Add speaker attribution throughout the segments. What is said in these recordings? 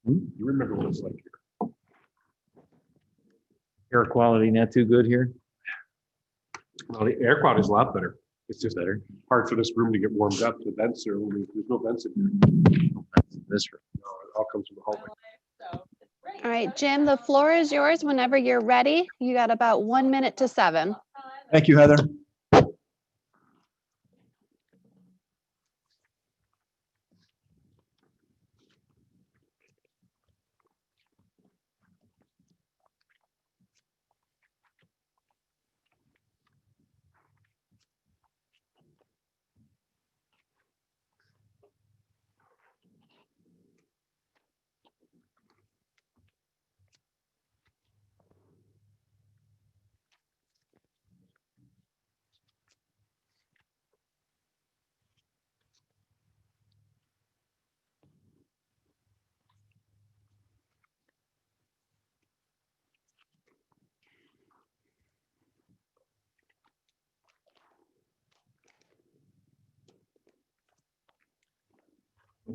Speaker 1: You remember what it's like here.
Speaker 2: Air quality not too good here.
Speaker 1: Well, the air quality is a lot better. It's just
Speaker 2: Better.
Speaker 1: hard for this room to get warmed up. The vents are only, there's no vents in here.
Speaker 2: This room.
Speaker 1: No, it all comes from the hallway.
Speaker 3: All right, Jim, the floor is yours whenever you're ready. You got about 1 minute to 7.
Speaker 4: Thank you, Heather.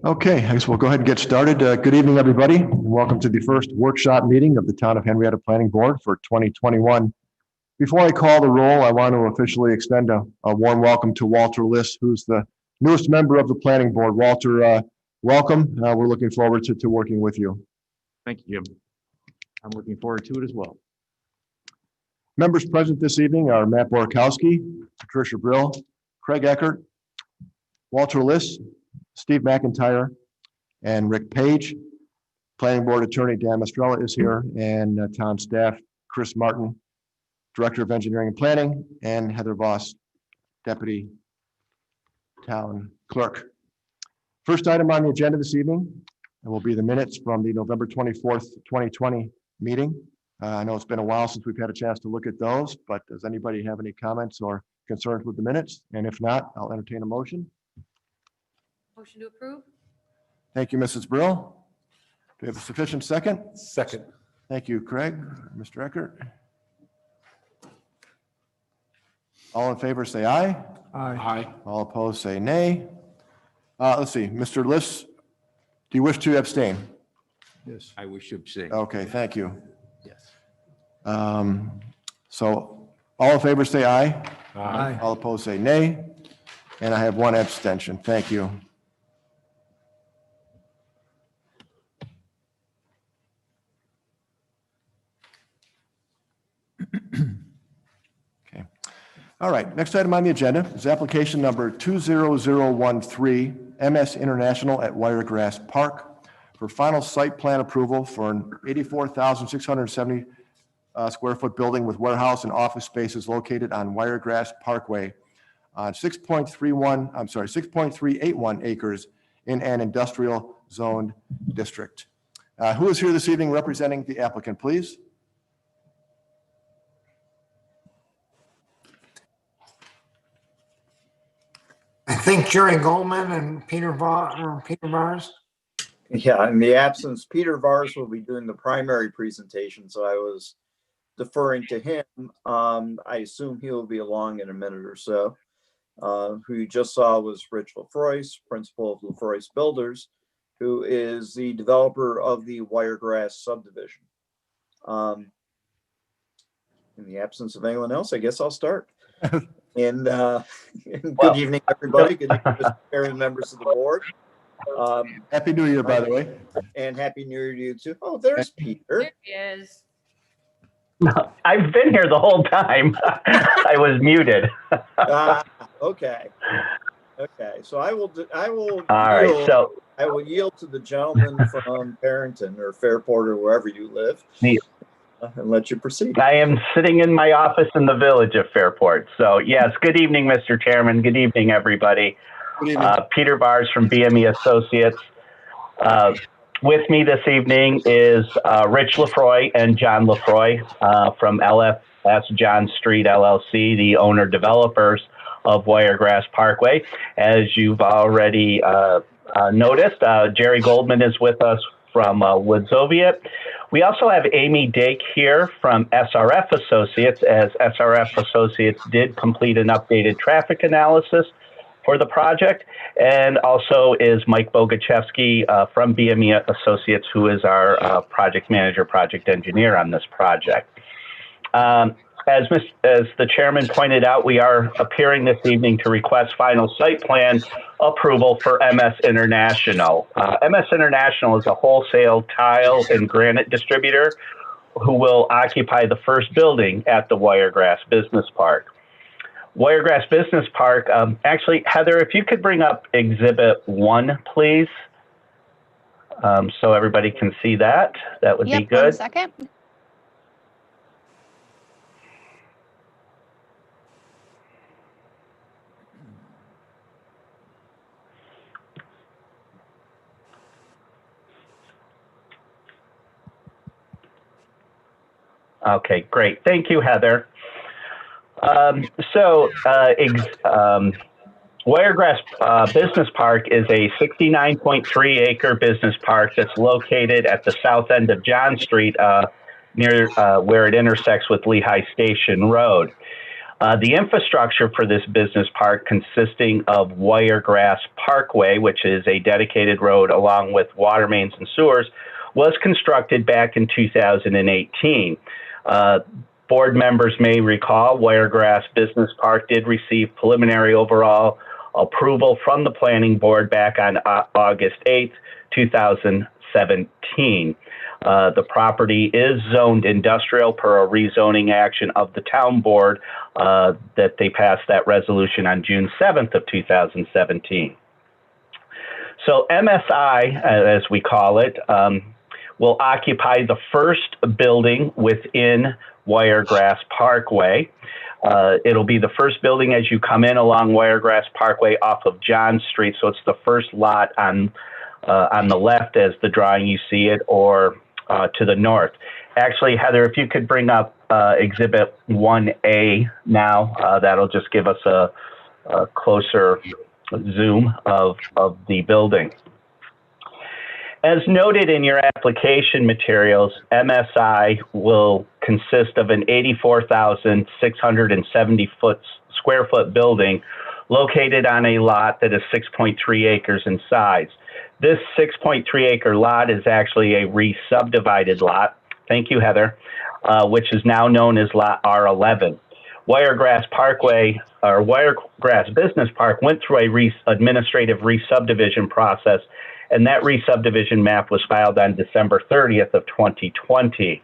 Speaker 4: Okay, I guess we'll go ahead and get started. Good evening, everybody. and Welcome to the first workshop meeting of the Town of Henrietta Planning Board for 2021. Before I call the roll, I want to officially extend a warm welcome to Walter Liss, who's the newest member of the Planning Board. Walter, welcome. We're looking forward to working with you.
Speaker 2: Thank you, Jim. I'm looking forward to it as well.
Speaker 4: Members present this evening are Matt Borkowski, Patricia Brill, Craig Eckert, Walter Liss, Steve McIntyre, and Rick Page. Planning Board Attorney Dan Mastrella is here, and town staff, Chris Martin, Director of Engineering and Planning, and Heather Voss, Deputy Town Clerk. First item on the agenda this evening will be the minutes from the November 24th, 2020 meeting. I know it's been a while since we've had a chance to look at those, but does anybody have any comments or concerns with the minutes? And if not, I'll entertain a motion.
Speaker 5: Motion to approve?
Speaker 4: Thank you, Mrs. Brill. Do we have a sufficient second?
Speaker 1: Second.
Speaker 4: Thank you, Craig. Mr. Eckert. All in favor, say aye.
Speaker 1: Aye.
Speaker 4: All opposed, say nay. Let's see, Mr. Liss, do you wish to abstain?
Speaker 2: Yes. I wish to abstain.
Speaker 4: Okay, thank you.
Speaker 2: Yes.
Speaker 4: So all in favor, say aye.
Speaker 1: Aye.
Speaker 4: All opposed, say nay. And I have one abstention. Thank you. Okay. All right, next item on the agenda is application number 20013, MS International at Wiregrass Park for final site plan approval for an 84,670 square foot building with warehouse and office spaces located on Wiregrass Parkway on 6.31 acres in an industrial zoned district. Who is here this evening representing the applicant, please?
Speaker 6: I think Jerry Goldman and Peter Vars.
Speaker 7: Yeah, in the absence, Peter Vars will be doing the primary presentation, so I was deferring to him. I assume he will be along in a minute or so. Who you just saw was Rich Lafroyce, principal of Lafroyce Builders, who is the developer of the Wiregrass subdivision. In the absence of anyone else, I guess I'll start. And good evening, everybody. Good evening, Mr. Chairman, members of the board.
Speaker 4: Happy New Year, by the way.
Speaker 7: And Happy New Year to you too. Oh, there's Peter.
Speaker 5: There he is.
Speaker 8: I've been here the whole time. I was muted.
Speaker 7: Okay. Okay. So I will.
Speaker 8: All right. So
Speaker 7: I will yield to the gentleman from Barrington or Fairport or wherever you live,
Speaker 8: Yeah.
Speaker 7: And let you proceed.
Speaker 8: I am sitting in my office in the village of Fairport. So yes, good evening, Mr. Chairman. Good evening, everybody.
Speaker 4: Good evening.
Speaker 8: Peter Vars from BME Associates. With me this evening is Rich Lafroy and John Lafroy from LFS John Street LLC, the owner developers of Wiregrass Parkway. As you've already noticed, Jerry Goldman is with us from Woodsoviet. We also have Amy Dake here from SRF Associates, as SRF Associates did complete an updated traffic analysis for the project, and also is Mike Bogachevsky from BME Associates, who is our project manager, project engineer on this project. As the chairman pointed out, we are appearing this evening to request final site plan approval for MS International. MS International is a wholesale tile and granite distributor who will occupy the first building at the Wiregrass Business Park. Wiregrass Business Park, actually, Heather, if you could bring up Exhibit 1, please, so everybody can see that, that would be
Speaker 3: Yep,
Speaker 8: good.
Speaker 3: 1 second.
Speaker 8: Okay, great. Thank you, Heather. Wiregrass Business Park is a 69.3 acre business park that's located at the south end of John Street, near where it intersects with Lehigh Station Road. The infrastructure for this business park, consisting of Wiregrass Parkway, which is a dedicated road along with water mains and sewers, was constructed back in 2018. Board members may recall Wiregrass Business Park did receive preliminary overall approval from the planning board back on August 8th, 2017. The property is zoned industrial per a rezoning action of the town board that they passed that resolution on June 7th of 2017. So MSI, as we call it, will occupy the first building within Wiregrass Parkway. It'll be the first building as you come in along Wiregrass Parkway off of John Street. So it's the first lot on the left as the drawing you see it, or to the north. Actually, Heather, if you could bring up Exhibit 1A now, that'll just give us a closer zoom of the building. As noted in your application materials, MSI will consist of an 84,670 square foot building located on a lot that is 6.3 acres in size. This 6.3 acre lot is actually a re-subdivided lot. Thank you, Heather, which is now known as Lot R11. Wiregrass Parkway, or Wiregrass Business Park, went through a administrative re-subdivision process, and that re-subdivision map was filed on December 30th of 2020.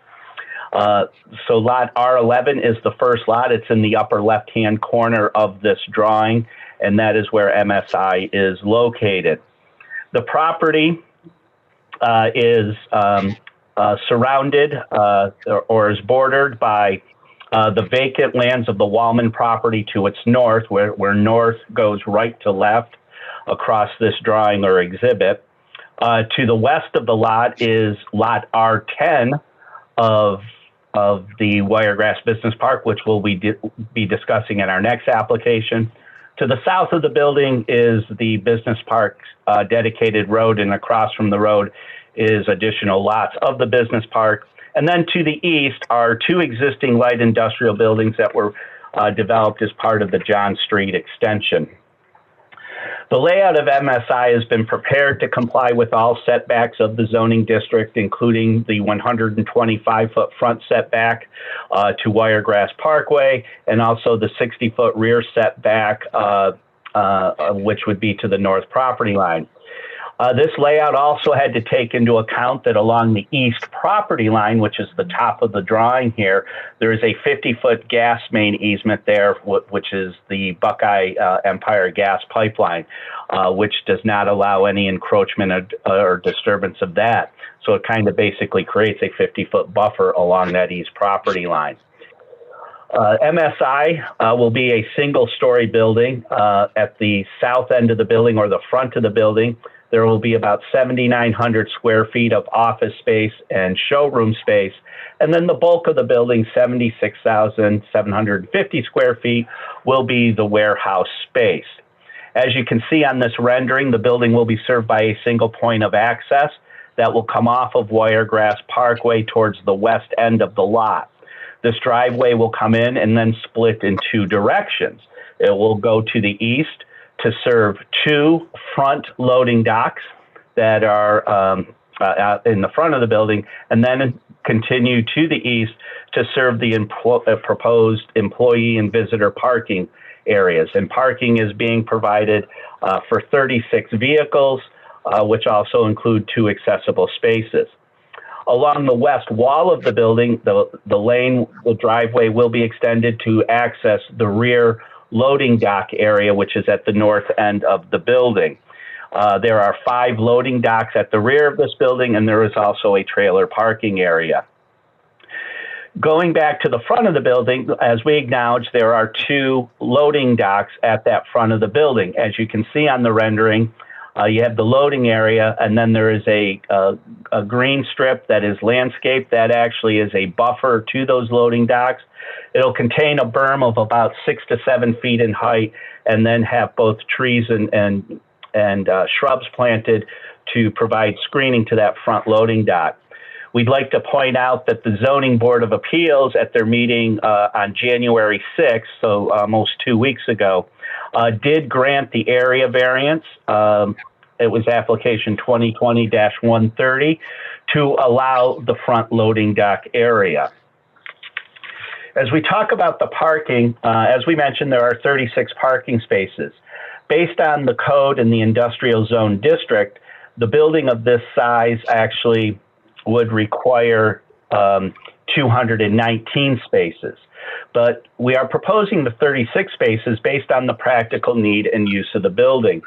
Speaker 8: So lot R11 is the first lot. It's in the upper left-hand corner of this drawing, and that is where MSI is located. The property is surrounded or is bordered by the vacant lands of the Wallman property to its north, where north goes right to left across this drawing or exhibit. To the west of the lot is lot R10 of the Wiregrass Business Park, which we'll be discussing in our next application. To the south of the building is the business park's dedicated road, and across from the road is additional lots of the business park. And then to the east are two existing light industrial buildings that were developed as part of the John Street extension. The layout of MSI has been prepared to comply with all setbacks of the zoning district, including the 125-foot front setback to Wiregrass Parkway, and also the 60-foot rear setback, which would be to the north property line. This layout also had to take into account that along the east property line, which is the top of the drawing here, there is a 50-foot gas main easement there, which is the Buckeye Empire gas pipeline, which does not allow any encroachment or disturbance of that. So it kind of basically creates a 50-foot buffer along that east property line. MSI will be a single-story building. At the south end of the building, or the front of the building, there will be about 7,900 square feet of office space and showroom space. And then the bulk of the building, 76,750 square feet, will be the warehouse space. As you can see on this rendering, the building will be served by a single point of access that will come off of Wiregrass Parkway towards the west end of the lot. This driveway will come in and then split in two directions. It will go to the east to serve 2 front loading docks that are out in the front of the building, and then continue to the east to serve the proposed employee and visitor parking areas. And parking is being provided for 36 vehicles, which also include 2 accessible spaces. Along the west wall of the building, the driveway will be extended to access the rear loading dock area, which is at the north end of the building. There are 5 loading docks at the rear of this building, and there is also a trailer parking area. Going back to the front of the building, as we acknowledged, there are 2 loading docks at that front of the building. As you can see on the rendering, you have the loading area, and then there is a green strip that is landscaped. That actually is a buffer to those loading docks. It'll contain a berm of about 6 to 7 feet in height, and then have both trees and shrubs planted to provide screening to that front loading dock. We'd like to point out that the Zoning Board of Appeals at their meeting on January 6th, so almost 2 weeks ago, did grant the area variance. It was application 2020-130 to allow the front loading dock area. As we talk about the parking, as we mentioned, there are 36 parking spaces. Based on the code in the industrial zone district, the building of this size actually would require 219 spaces. But we are proposing the 36 spaces based on the practical need and use of the building.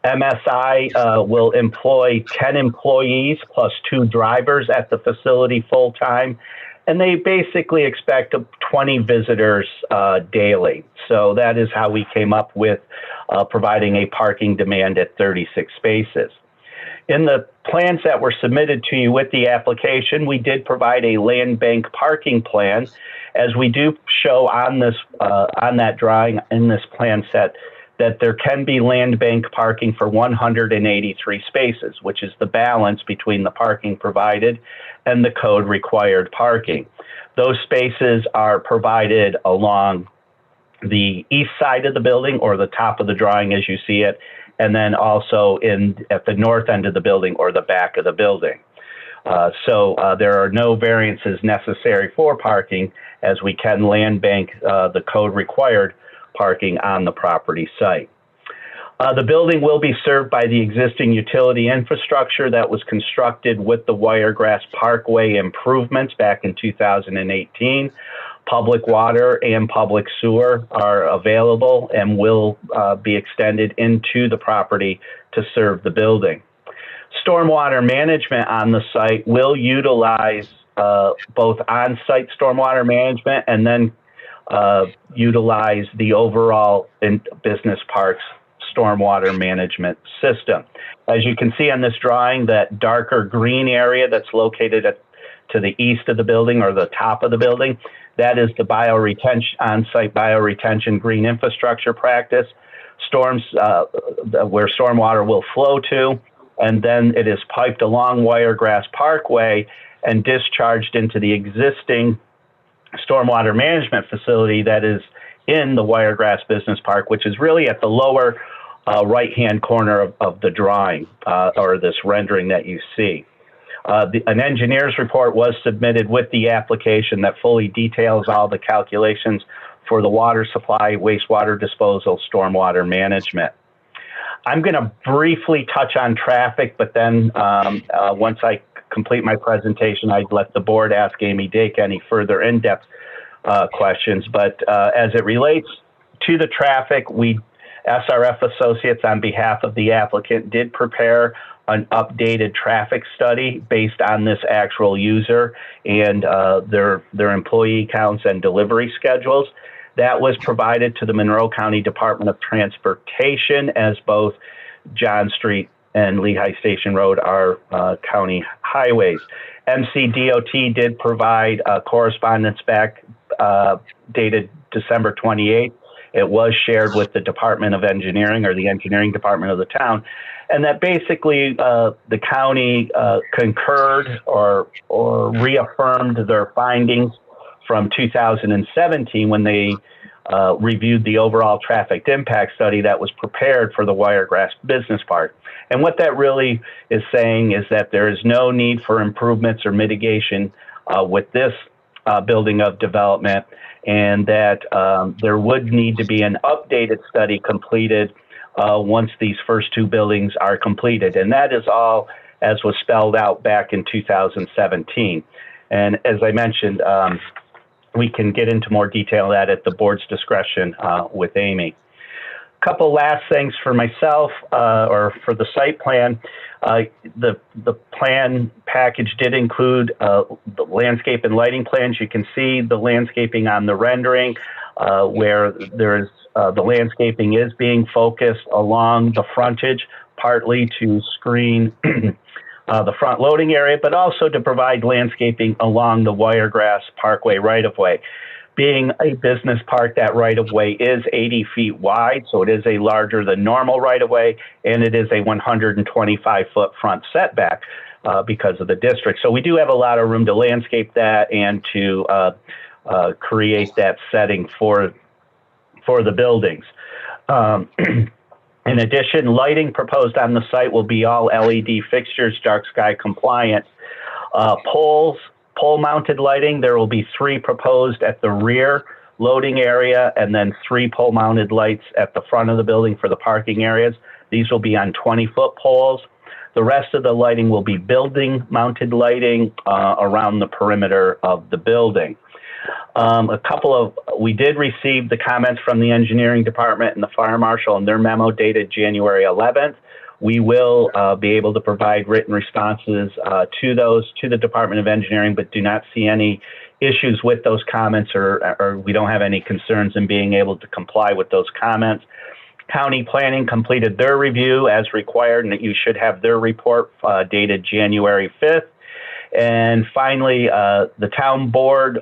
Speaker 8: MSI will employ 10 employees plus 2 drivers at the facility full-time, and they basically expect 20 visitors daily. So that is how we came up with providing a parking demand at 36 spaces. In the plans that were submitted to you with the application, we did provide a land bank parking plan, as we do show on this on that drawing in this plan set that there can be land bank parking for 183 spaces, which is the balance between the parking provided and the code required parking. Those spaces are provided along the east side of the building, or the top of the drawing as you see it, and then also at the north end of the building or the back of the building. So there are no variances necessary for parking, as we can land bank the code required parking on the property site. The building will be served by the existing utility infrastructure that was constructed with the Wiregrass Parkway improvements back in 2018. Public water and public sewer are available and will be extended into the property to serve the building. Stormwater management on the site will utilize both on-site stormwater management and then utilize the overall business park's stormwater management system. As you can see on this drawing, that darker green area that's located to the east of the building, or the top of the building, that is the on-site bioretention green infrastructure practice, where stormwater will flow to, and then it is piped along Wiregrass Parkway and discharged into the existing stormwater management facility that is in the Wiregrass Business Park, which is really at the lower right-hand corner of the drawing, or this rendering that you see. An engineer's report was submitted with the application that fully details all the calculations for the water supply, wastewater disposal, stormwater management. I'm going to briefly touch on traffic, but then once I complete my presentation, I'd let the board ask Amy Dake any further in-depth questions. But as it relates to the traffic, SRF Associates, on behalf of the applicant, did prepare an updated traffic study based on this actual user and their employee counts and delivery schedules. That was provided to the Monroe County Department of Transportation, as both John Street and Lehigh Station Road are county highways. MCDOT did provide correspondence back dated December 28th. It was shared with the Department of Engineering, or the engineering department of the town, and that basically the county concurred or reaffirmed their findings from 2017 when they reviewed the overall traffic impact study that was prepared for the Wiregrass Business Park. And what that really is saying is that there is no need for improvements or mitigation with this building of development, and that there would need to be an updated study completed once these first two buildings are completed. And that is all as was spelled out back in 2017. And as I mentioned, we can get into more detail of that at the board's discretion with Amy. Couple last things for myself, or for the site plan. The plan package did include the landscape and lighting plans. You can see the landscaping on the rendering, where there's the landscaping is being focused along the frontage, partly to screen the front loading area, but also to provide landscaping along the Wiregrass Parkway right-of-way. Being a business park, that right-of-way is 80 feet wide, so it is a larger than normal right-of-way, and it is a 125-foot front setback because of the district. So we do have a lot of room to landscape that and to create that setting for the buildings. In addition, lighting proposed on the site will be all LED fixtures, dark sky compliant. Pole-mounted lighting, there will be 3 proposed at the rear loading area and then 3 pole-mounted lights at the front of the building for the parking areas. These will be on 20-foot poles. The rest of the lighting will be building-mounted lighting around the perimeter of the building. We did receive the comments from the engineering department and the fire marshal in their memo dated January 11th. We will be able to provide written responses to the Department of Engineering, but do not see any issues with those comments, or we don't have any concerns in being able to comply with those comments. County Planning completed their review as required, and that you should have their report dated January 5th. And finally, the town board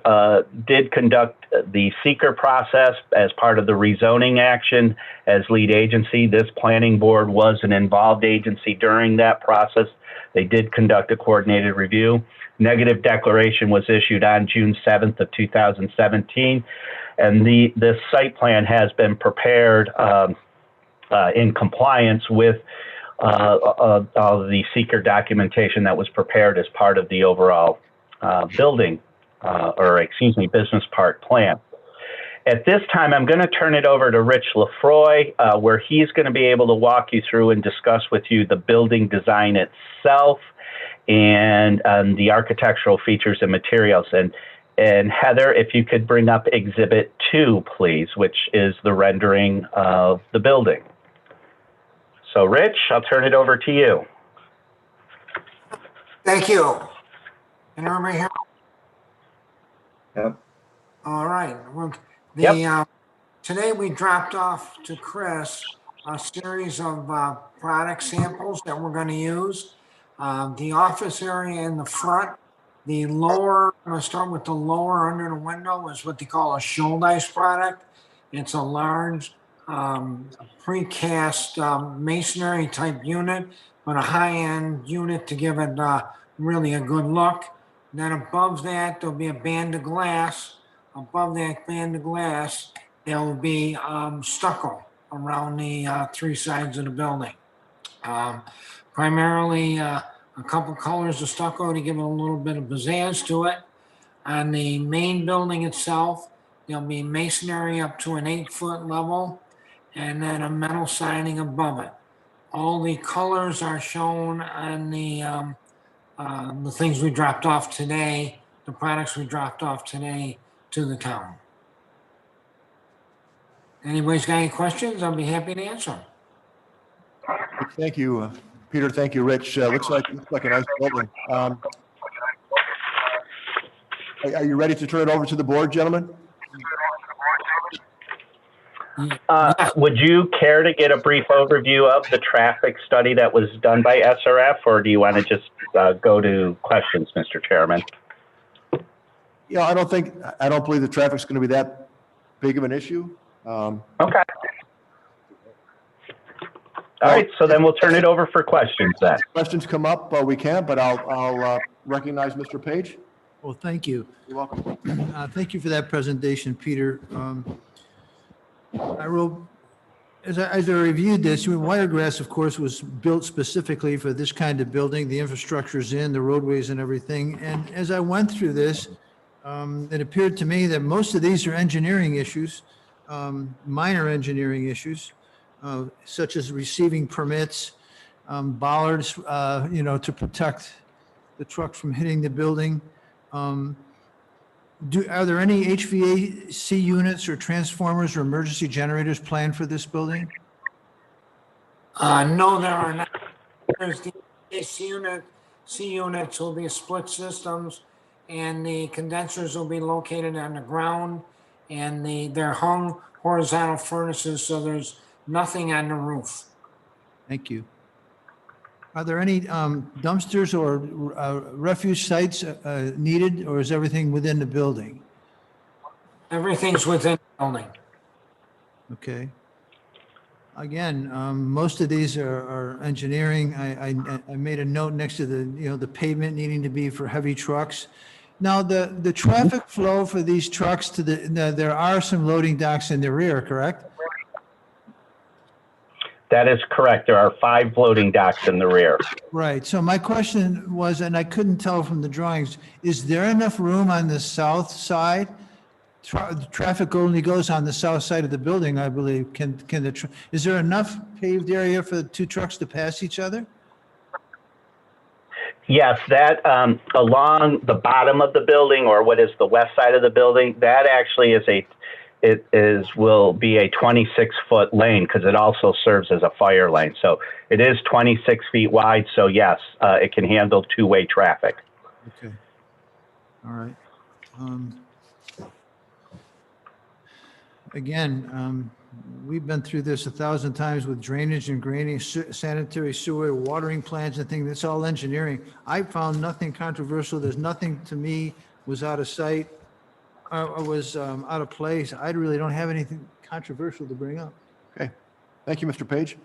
Speaker 8: did conduct the seeker process as part of the rezoning action as lead agency. This planning board was an involved agency during that process. They did conduct a coordinated review. Negative declaration was issued on June 7th of 2017. And the site plan has been prepared in compliance with all the seeker documentation that was prepared as part of the overall business park plan. At this time, I'm going to turn it over to Rich Lefroy, where he's going to be able to walk you through and discuss with you the building design itself and the architectural features and materials. And Heather, if you could bring up Exhibit 2, please, which is the rendering of the building. So, Rich, I'll turn it over to you.
Speaker 6: Thank you. Can everybody hear?
Speaker 7: Yep.
Speaker 6: All right. Well, today we dropped off to Chris a series of product samples that we're going to use. The office area in the front, the lower, I'm going to start with the lower under the window, is what they call a Schuldeis product. It's a large precast masonry type unit, but a high-end unit to give it really a good look. Then above that, there'll be a band of glass. Above that band of glass, there will be stucco around the 3 sides of the building. Primarily a couple colors of stucco to give it a little bit of pizzazz to it. On the main building itself, there'll be masonry up to an 8-foot level, and then a metal siding above it. All the colors are shown on the things we dropped off today, the products we dropped off today to the town. Anybody's got any questions? I'll be happy to answer them.
Speaker 4: Thank you, Peter. Thank you, Rich. Looks like a nice building. Are you ready to turn it over to the board, gentlemen?
Speaker 8: Would you care to get a brief overview of the traffic study that was done by SRF, or do you want to just go to questions, Mr. Chairman?
Speaker 4: Yeah, I don't believe the traffic's going to be that big of an issue.
Speaker 8: Okay. All right, so then we'll turn it over for questions then.
Speaker 4: Questions come up, we can, but I'll recognize Mr. Page.
Speaker 9: Well, thank you.
Speaker 4: You're welcome.
Speaker 9: Thank you for that presentation, Peter. I wrote, as I reviewed this, Wiregrass, of course, was built specifically for this kind of building. The infrastructure's in, the roadways and everything. And as I went through this, it appeared to me that most of these are engineering issues, minor engineering issues, such as receiving permits, bollards, to protect the truck from hitting the building. Are there any HVAC units or transformers or emergency generators planned for this building?
Speaker 6: No, there are not. There's the AC unit, C units will be split systems, and the condensers will be located on the ground, and they're hung horizontal furnaces, so there's nothing on the roof.
Speaker 9: Thank you. Are there any dumpsters or refuge sites needed, or is everything within the building?
Speaker 6: Everything's within the building.
Speaker 9: Okay. Again, most of these are engineering. I made a note next to the pavement needing to be for heavy trucks. Now, the traffic flow for these trucks there are some loading docks in the rear, correct?
Speaker 8: That is correct. There are 5 loading docks in the rear.
Speaker 9: Right. So my question was, and I couldn't tell from the drawings, is there enough room on the south side? Traffic only goes on the south side of the building, I believe. Is there enough paved area for the 2 trucks to pass each other?
Speaker 8: Yes, that along the bottom of the building, or what is the west side of the building, that actually will be a 26-foot lane, because it also serves as a fire lane. So it is 26 feet wide. So yes, it can handle 2-way traffic.
Speaker 9: Okay. All right. Again, we've been through this 1,000 times with drainage and grading, sanitary sewer, watering plants and things. That's all engineering. I found nothing controversial. There's nothing to me was out of sight. Or was out of place. I really don't have anything controversial to bring up.
Speaker 4: Okay. Thank you, Mr. Page.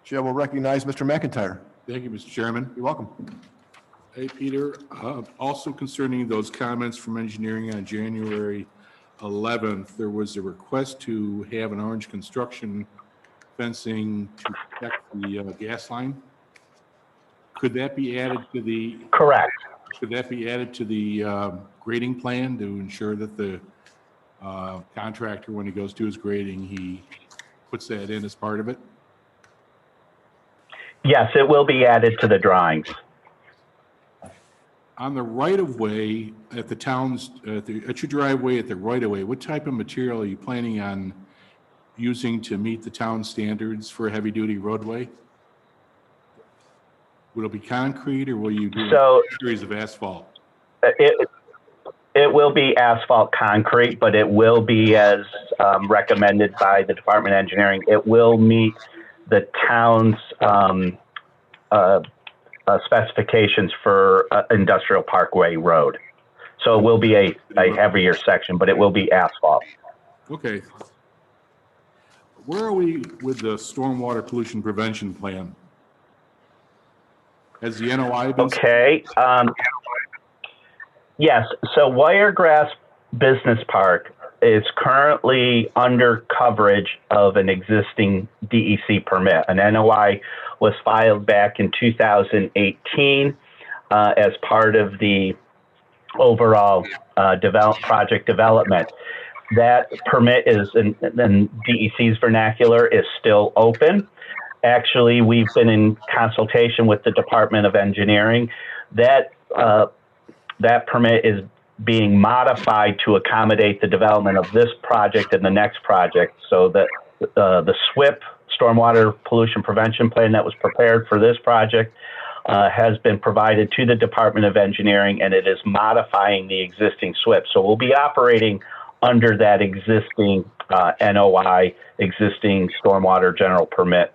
Speaker 4: Chair will recognize Mr. McIntyre.
Speaker 1: Thank you, Mr. Chairman.
Speaker 4: You're welcome.
Speaker 1: Hey, Peter, also concerning those comments from engineering on January 11th, there was a request to have an orange construction fencing to protect the gas line. Could that be added to the?
Speaker 8: Correct.
Speaker 1: Could that be added to the grading plan to ensure that the contractor, when he goes to his grading, he puts that in as part of it?
Speaker 8: Yes, it will be added to the drawings.
Speaker 1: On the right-of-way at the town's, at your driveway at the right-of-way, what type of material are you planning on using to meet the town standards for a heavy-duty roadway? Will it be concrete, or will you do a series of asphalt?
Speaker 8: It will be asphalt concrete, but it will be as recommended by the Department of Engineering. It will meet the town's specifications for Industrial Parkway Road. So it will be a heavier section, but it will be asphalt.
Speaker 1: Okay. Where are we with the stormwater pollution prevention plan? Has the NOI been?
Speaker 8: Okay. Yes. So Wiregrass Business Park is currently under coverage of an existing DEC permit. An NOI was filed back in 2018 as part of the overall project development. That permit is, in DEC's vernacular, is still open. Actually, we've been in consultation with the Department of Engineering. That permit is being modified to accommodate the development of this project and the next project, so that the SWIP, Stormwater Pollution Prevention Plan, that was prepared for this project has been provided to the Department of Engineering, and it is modifying the existing SWIP. So we'll be operating under that existing NOI, existing stormwater general permit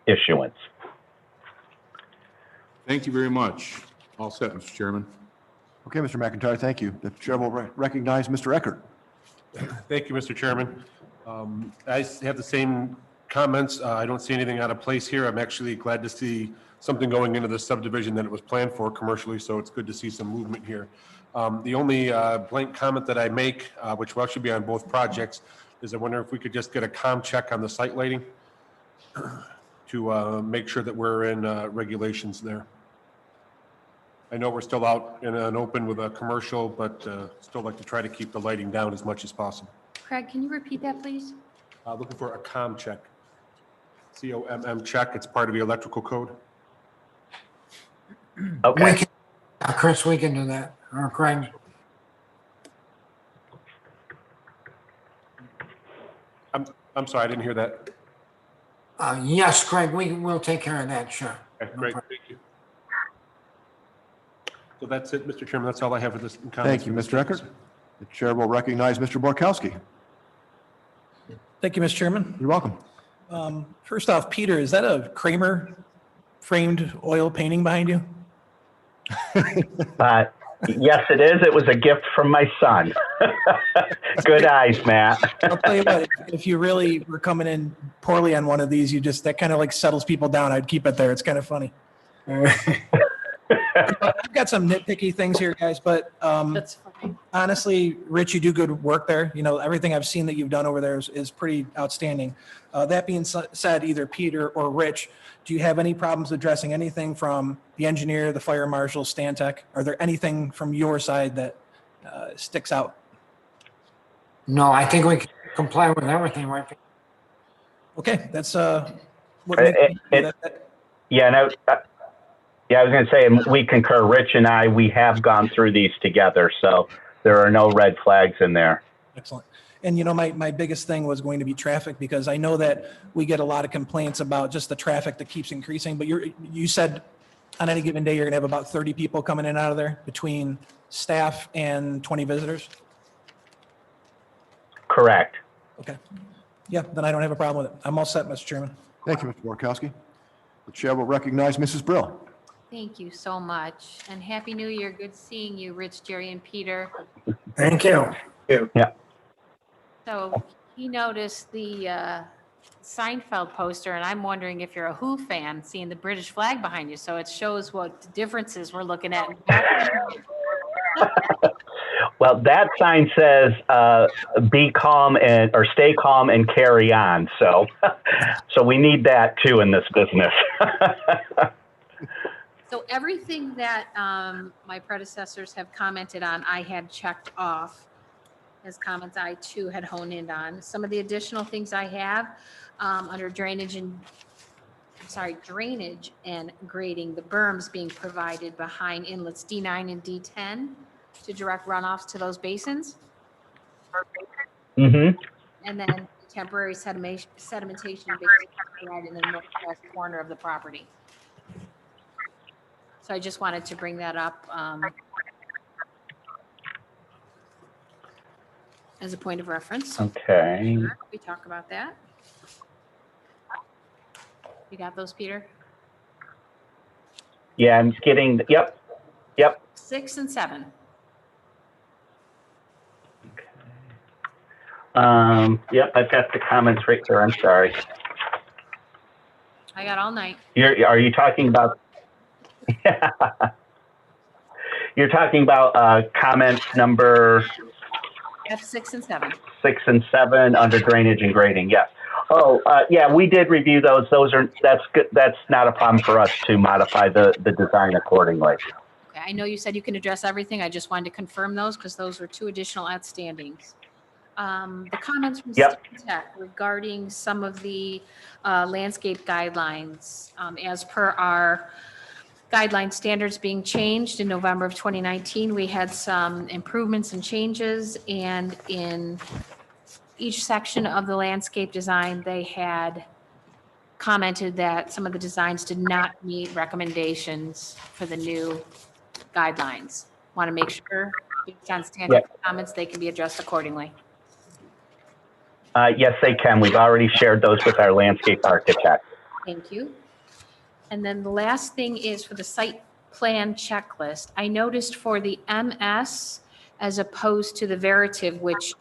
Speaker 8: issuance.
Speaker 1: Thank you very much. All set, Mr. Chairman.
Speaker 4: Okay, Mr. McIntyre, thank you. The chair will recognize Mr. Eckert.
Speaker 1: Thank you, Mr. Chairman. I have the same comments. I don't see anything out of place here. I'm actually glad to see something going into the subdivision that it was planned for commercially, so it's good to see some movement here. The only blank comment that I make, which will actually be on both projects,
Speaker 10: is I wonder if we could just get a check on the site lighting to make sure that we're in regulations there. I know we're still out in an open with a commercial, but still like to try to keep the lighting down as much as possible.
Speaker 5: Craig, can you repeat that, please?
Speaker 10: Looking for a check. COMM check. It's part of the electrical code.
Speaker 8: Okay.
Speaker 6: We can, Chris, we can do that, or Craig.
Speaker 10: I'm sorry, I didn't hear that.
Speaker 6: Yes, Craig, we'll take care of that, sure.
Speaker 10: Okay, great, thank you. So that's it, Mr. Chairman. That's all I have for this.
Speaker 4: Thank you, Mr. Eckert. The chair will recognize Mr. Borkowski.
Speaker 11: Thank you, Mr. Chairman.
Speaker 4: You're welcome.
Speaker 11: First off, Peter, is that a Kramer framed oil painting behind you?
Speaker 8: Yes, it is. It was a gift from my son. Good eyes, Matt.
Speaker 11: I'll tell you what, if you really were coming in poorly on one of these, that kind of like settles people down. I'd keep it there. It's kind of funny. I've got some nitpicky things here, guys, but
Speaker 5: That's fine.
Speaker 11: honestly, Rich, you do good work there. Everything I've seen that you've done over there is pretty outstanding. That being said, either Peter or Rich, do you have any problems addressing anything from the engineer, the fire marshal, Stantec? Are there anything from your side that sticks out?
Speaker 6: No, I think we can comply with everything, right?
Speaker 11: Okay, that's what
Speaker 8: Yeah, no, yeah, I was going to say, and we concur. Rich and I, we have gone through these together, so there are no red flags in there.
Speaker 11: Excellent. And my biggest thing was going to be traffic, because I know that we get a lot of complaints about just the traffic that keeps increasing, but you said on any given day, you're gonna have about 30 people coming in and out of there between staff and 20 visitors?
Speaker 8: Correct.
Speaker 11: Okay. Yeah, then I don't have a problem with it. I'm all set, Mr. Chairman.
Speaker 4: Thank you, Mr. Borkowski. The chair will recognize Mrs. Brill.
Speaker 5: Thank you so much. And Happy New Year. Good seeing you, Rich, Jerry, and Peter.
Speaker 6: Thank you.
Speaker 5: So he noticed the Seinfeld poster, and I'm wondering if you're a Who fan, seeing the British flag behind you. So it shows what differences we're looking at.
Speaker 8: Well, that sign says, be calm or stay calm and carry on. So, so we need that too in this business.
Speaker 5: So everything that my predecessors have commented on, I had checked off as comments I too had honed in on. Some of the additional things I have under drainage and grading, the berms being provided behind inlets D9 and D10 to direct runoffs to those basins.
Speaker 8: Mm-hmm.
Speaker 5: And then temporary sedimentation basins provided in the northwest corner of the property. So I just wanted to bring that up as a point of reference.
Speaker 8: Okay.
Speaker 5: We talk about that. You got those, Peter?
Speaker 8: Yeah, I'm getting, yep.
Speaker 5: 6 and 7.
Speaker 8: Yep, I've got the comments right there. I'm sorry.
Speaker 5: I got all night.
Speaker 8: Are you talking about? You're talking about comments number
Speaker 5: F6 and 7.
Speaker 8: 6 and 7 under drainage and grading. Yes. Oh, yeah, we did review those. That's good. That's not a problem for us to modify the design accordingly.
Speaker 5: Okay, I know you said you can address everything. I just wanted to confirm those because those were 2 additional outstandings. The comments from Stantec regarding some of the landscape guidelines, as per our guideline standards being changed in November of 2019, we had some improvements and changes, and in each section of the landscape design, they had commented that some of the designs did not meet recommendations for the new guidelines. Want to make sure, based on Stantec comments, they can be addressed accordingly.
Speaker 8: Yes, they can. We've already shared those with our landscape architect.
Speaker 5: Thank you. And then the last thing is for the site plan checklist. I noticed for the MS as opposed to the Veritiv, which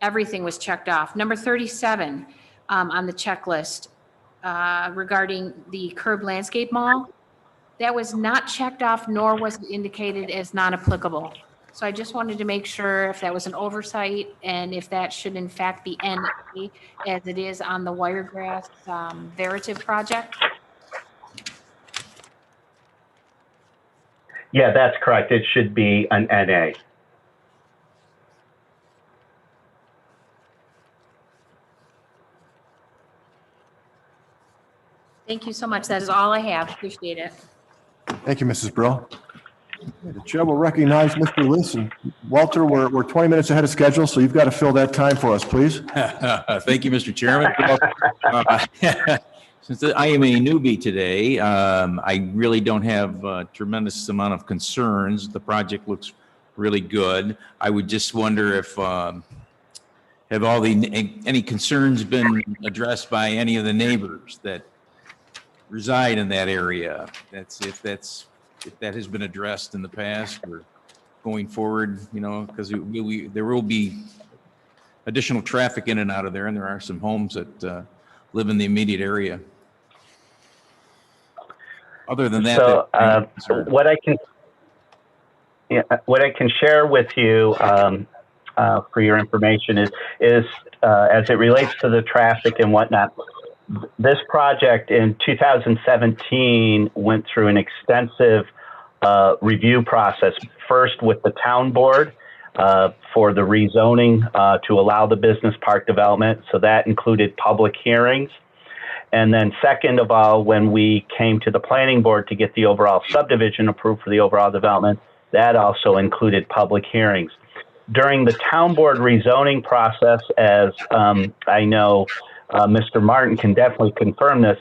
Speaker 5: everything was checked off. Number 37 on the checklist regarding the curb landscape mall, that was not checked off, nor was it indicated as non-applicable. So I just wanted to make sure if that was an oversight and if that should in fact be NA as it is on the Wiregrass Veritiv project.
Speaker 8: Yeah, that's correct. It should be an NA.
Speaker 5: Thank you so much. That is all I have. Appreciate it.
Speaker 4: Thank you, Mrs. Brill. The chair will recognize Mr. Liss and Walter. We're 20 minutes ahead of schedule, so you've got to fill that time for us, please.
Speaker 2: Thank you, Mr. Chairman. Since I am a newbie today, I really don't have a tremendous amount of concerns. The project looks really good. I would just wonder if, have any concerns been addressed by any of the neighbors that reside in that area? If that has been addressed in the past or going forward, you know, because there will be additional traffic in and out of there, and there are some homes that live in the immediate area. Other than that,
Speaker 8: So what I can share with you for your information is as it relates to the traffic and whatnot. This project in 2017 went through an extensive review process, first with the town board for the rezoning to allow the business park development. So that included public hearings. And then second of all, when we came to the planning board to get the overall subdivision approved for the overall development, that also included public hearings. During the town board rezoning process, as I know Mr. Martin can definitely confirm this,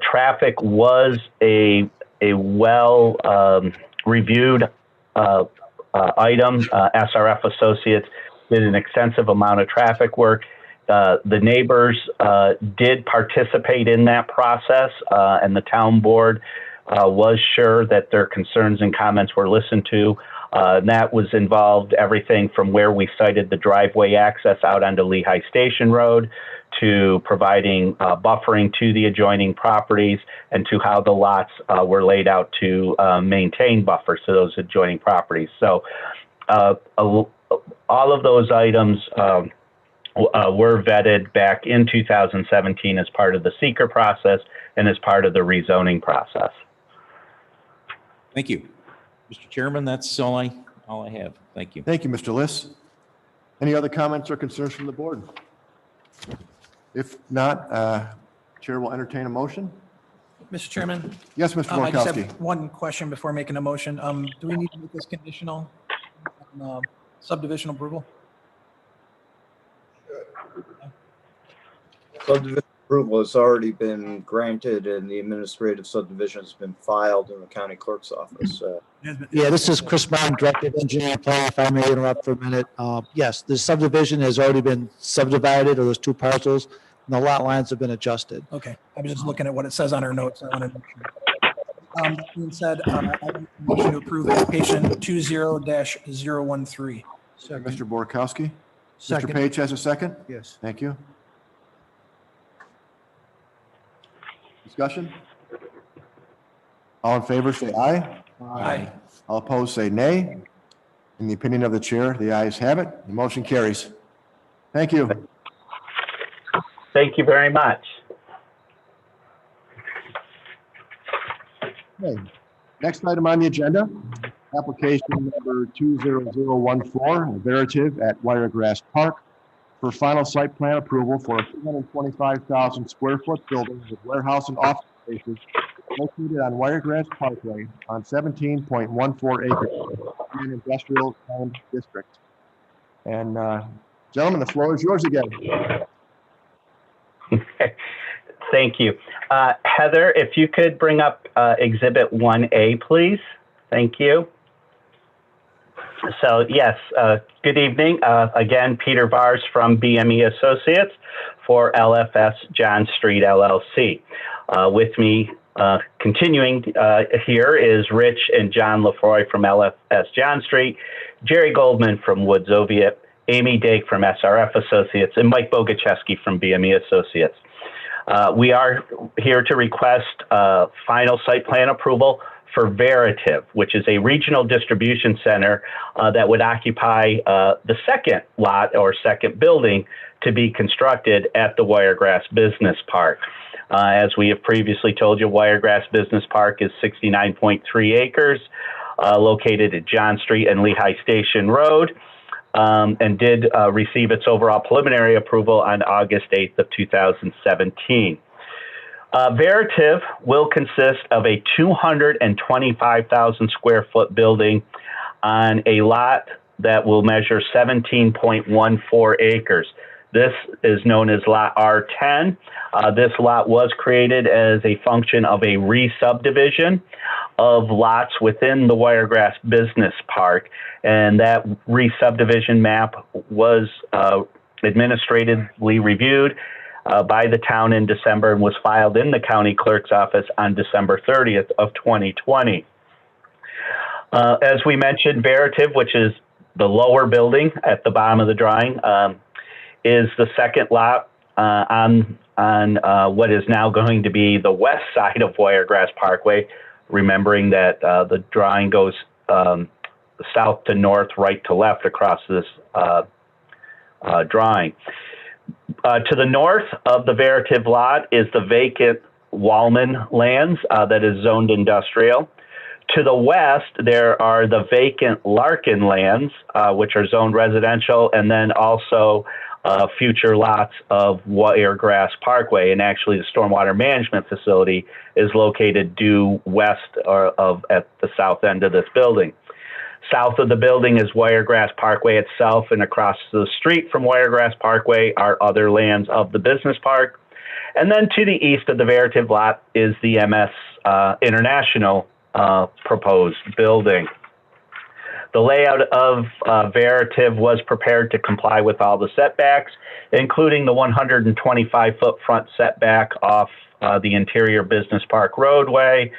Speaker 8: traffic was a well reviewed item. SRF Associates did an extensive amount of traffic work. The neighbors did participate in that process, and the town board was sure that their concerns and comments were listened to. And that was involved everything from where we cited the driveway access out onto Lehigh Station Road to providing buffering to the adjoining properties and to how the lots were laid out to maintain buffers to those adjoining properties. So all of those items were vetted back in 2017 as part of the seeker process and as part of the rezoning process.
Speaker 2: thank you. Mr. Chairman, that's all I have. Thank you.
Speaker 4: Thank you, Mr. Liss. Any other comments or concerns from the board? If not, Chair will entertain a motion.
Speaker 11: Mr. Chairman?
Speaker 4: Yes, Mr.
Speaker 11: I just
Speaker 4: Borkowski.
Speaker 11: have one question before making a motion. Do we need to make this conditional on subdivision approval?
Speaker 7: Subdivision approval has already been granted and the administrative subdivision has been filed in the county clerk's office.
Speaker 12: Yeah, this is Chris Martin, Director of Engineering Planning, if I may interrupt for a minute. Yes, the subdivision has already been subdivided, or those two parcels, and the lot lines have been adjusted.
Speaker 11: Okay, I was just looking at what it says on our notes. I wanted to make sure. That being said, I make a motion to approve application 20-013.
Speaker 4: Mr. Borkowski. Mr.
Speaker 12: Second.
Speaker 4: Page has a second.
Speaker 12: Yes.
Speaker 4: Thank you. Discussion? All in favor, say aye.
Speaker 11: Aye.
Speaker 4: All opposed, say nay. In the opinion of the chair, the ayes have it. The motion carries. Thank you.
Speaker 8: Thank you very much.
Speaker 4: Okay. Next item on the agenda, application number 20014, Veritiv at Wiregrass Park for final site plan approval for a 225,000 square foot building with warehouse and office spaces located on Wiregrass Parkway on 17.14 acres in an industrial zone district. And gentlemen, the floor is yours again.
Speaker 8: Thank you. Heather, if you could bring up Exhibit 1A, please. Thank you. So, yes, good evening. Again, Peter Vars from BME Associates for LFS John Street, LLC. With me continuing here is Rich and John Lefroy from LFS John Street, Jerry Goldman from Woods Oviatt, Amy Dake from SRF Associates, and Mike Bogacheski from BME Associates. We are here to request final site plan approval for Veritiv, which is a regional distribution center that would occupy the second lot or second building to be constructed at the Wiregrass Business Park. As we have previously told you, Wiregrass Business Park is 69.3 acres, located at John Street and Lehigh Station Road, and did receive its overall preliminary approval on August 8th of 2017. Veritiv will consist of a 225,000 square foot building on a lot that will measure 17.14 acres. This is known as Lot R10. This lot was created as a function of a re-subdivision of lots within the Wiregrass Business Park, and that re-subdivision map was administratively reviewed by the town in December and was filed in the county clerk's office on December 30th of 2020. As we mentioned, Veritiv, which is the lower building at the bottom of the drawing, is the second lot on what is now going to be the west side of Wiregrass Parkway, remembering that the drawing goes south to north, right to left across this drawing. To the north of the Veritiv lot is the vacant Wallman lands that is zoned industrial. To the west, there are the vacant Larkin lands, which are zoned residential, and then also future lots of Wiregrass Parkway. And actually, the stormwater management facility is located due west at the south end of this building. South of the building is Wiregrass Parkway itself, and across the street from Wiregrass Parkway are other lands of the business park. And then to the east of the Veritiv lot is the MS International proposed building. The layout of Veritiv was prepared to comply with all the setbacks, including the 125-foot front setback off the interior business park roadway,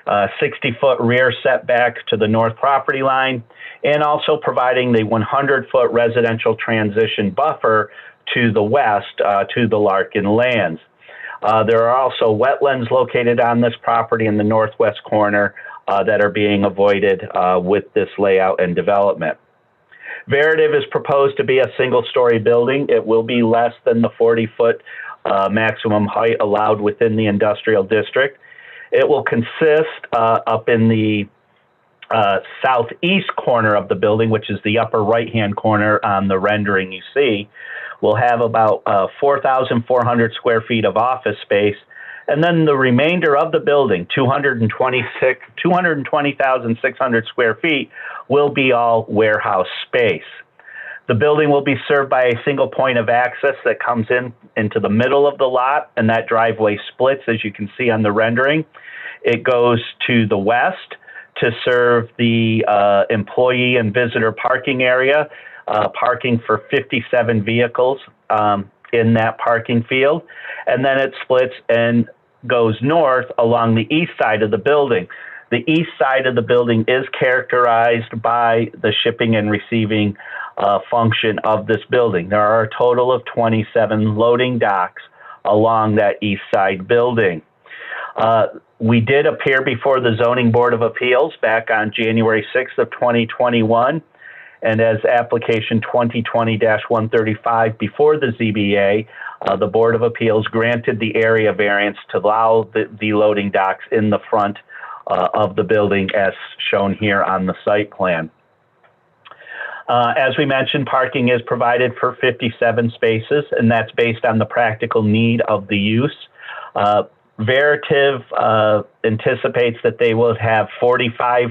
Speaker 8: 60-foot rear setback to the north property line, and also providing the 100-foot residential transition buffer to the west to the Larkin lands. There are also wetlands located on this property in the northwest corner that are being avoided with this layout and development. Veritiv is proposed to be a single-story building. It will be less than the 40-foot maximum height allowed within the industrial district. It will consist up in the southeast corner of the building, which is the upper right-hand corner on the rendering you see. We'll have about 4,400 square feet of office space. And then the remainder of the building, 220,600 square feet, will be all warehouse space. The building will be served by a single point of access that comes into the middle of the lot, and that driveway splits, as you can see on the rendering. It goes to the west to serve the employee and visitor parking area, parking for 57 vehicles in that parking field. And then it splits and goes north along the east side of the building. The east side of the building is characterized by the shipping and receiving function of this building. There are a total of 27 loading docks along that east side building. We did appear before the Zoning Board of Appeals back on January 6th of 2021. And as application 2020-135 before the ZBA, the Board of Appeals granted the area variance to allow the loading docks in the front of the building as shown here on the site plan. As we mentioned, parking is provided for 57 spaces, and that's based on the practical need of the use. Veritiv anticipates that they will have 45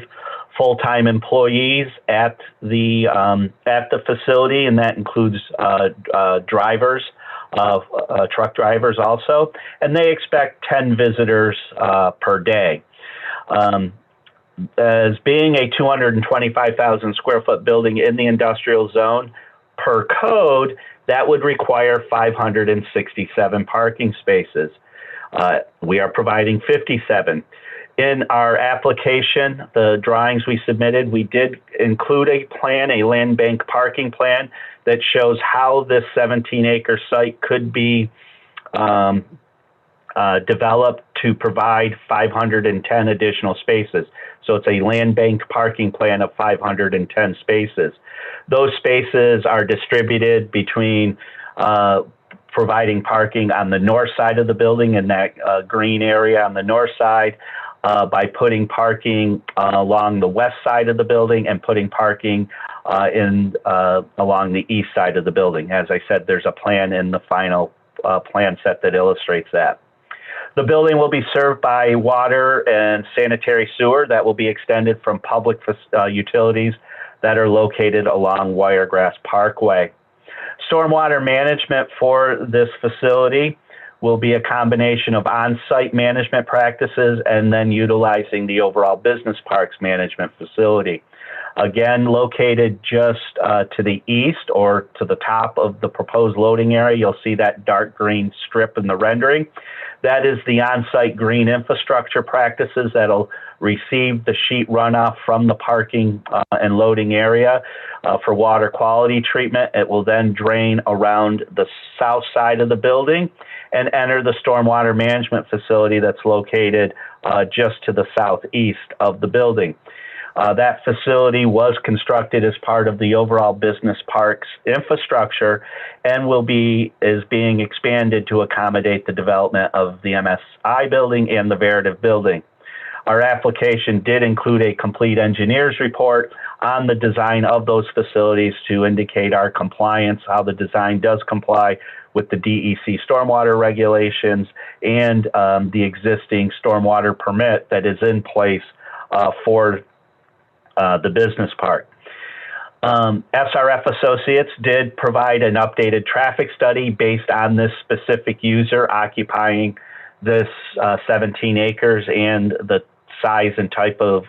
Speaker 8: full-time employees at the facility, and that includes drivers, truck drivers also, and they expect 10 visitors per day. As being a 225,000 square foot building in the industrial zone, per code, that would require 567 parking spaces. We are providing 57. In our application, the drawings we submitted, we did include a plan, a land bank parking plan that shows how this 17-acre site could be developed to provide 510 additional spaces. So it's a land bank parking plan of 510 spaces. Those spaces are distributed between providing parking on the north side of the building in that green area on the north side, by putting parking along the west side of the building and putting parking along the east side of the building. As I said, there's a plan in the final plan set that illustrates that. The building will be served by water and sanitary sewer that will be extended from public utilities that are located along Wiregrass Parkway. Stormwater management for this facility will be a combination of on-site management practices and then utilizing the overall business parks management facility. Again, located just to the east or to the top of the proposed loading area, you'll see that dark green strip in the rendering. That is the on-site green infrastructure practices that'll receive the sheet runoff from the parking and loading area for water quality treatment. It will then drain around the south side of the building and enter the stormwater management facility that's located just to the southeast of the building. That facility was constructed as part of the overall business parks infrastructure and is being expanded to accommodate the development of the MSI building and the Veritiv building. Our application did include a complete engineer's report on the design of those facilities to indicate our compliance, how the design does comply with the DEC stormwater regulations and the existing stormwater permit that is in place for the business park. SRF Associates did provide an updated traffic study based on this specific user occupying this 17 acres and the size and type of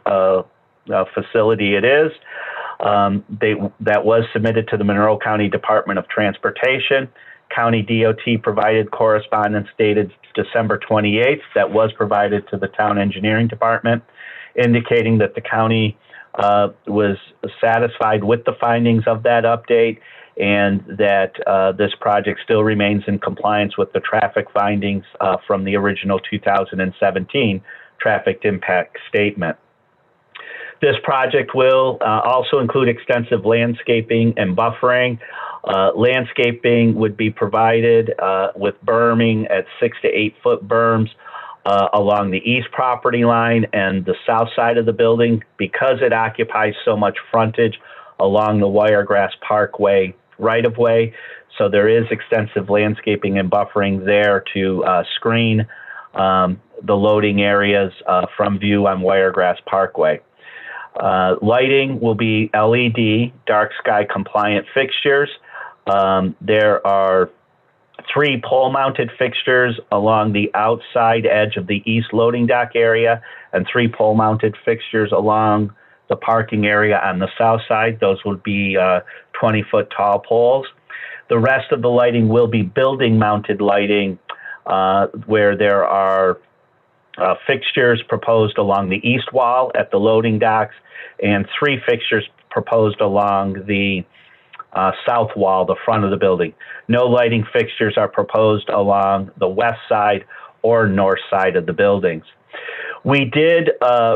Speaker 8: facility it is. That was submitted to the Monroe County Department of Transportation. County DOT provided correspondence dated December 28th that was provided to the Town Engineering Department, indicating that the county was satisfied with the findings of that update and that this project still remains in compliance with the traffic findings from the original 2017 traffic impact statement. This project will also include extensive landscaping and buffering. Landscaping would be provided with berming at 6 to 8 foot berms along the east property line and the south side of the building because it occupies so much frontage along the Wiregrass Parkway right-of-way. So there is extensive landscaping and buffering there to screen the loading areas from view on Wiregrass Parkway. Lighting will be LED, dark sky compliant fixtures. There are 3 pole-mounted fixtures along the outside edge of the east loading dock area and 3 pole-mounted fixtures along the parking area on the south side. Those would be 20-foot tall poles. The rest of the lighting will be building-mounted lighting where there are fixtures proposed along the east wall at the loading docks and 3 fixtures proposed along the south wall, the front of the building. No lighting fixtures are proposed along the west side or north side of the buildings. We did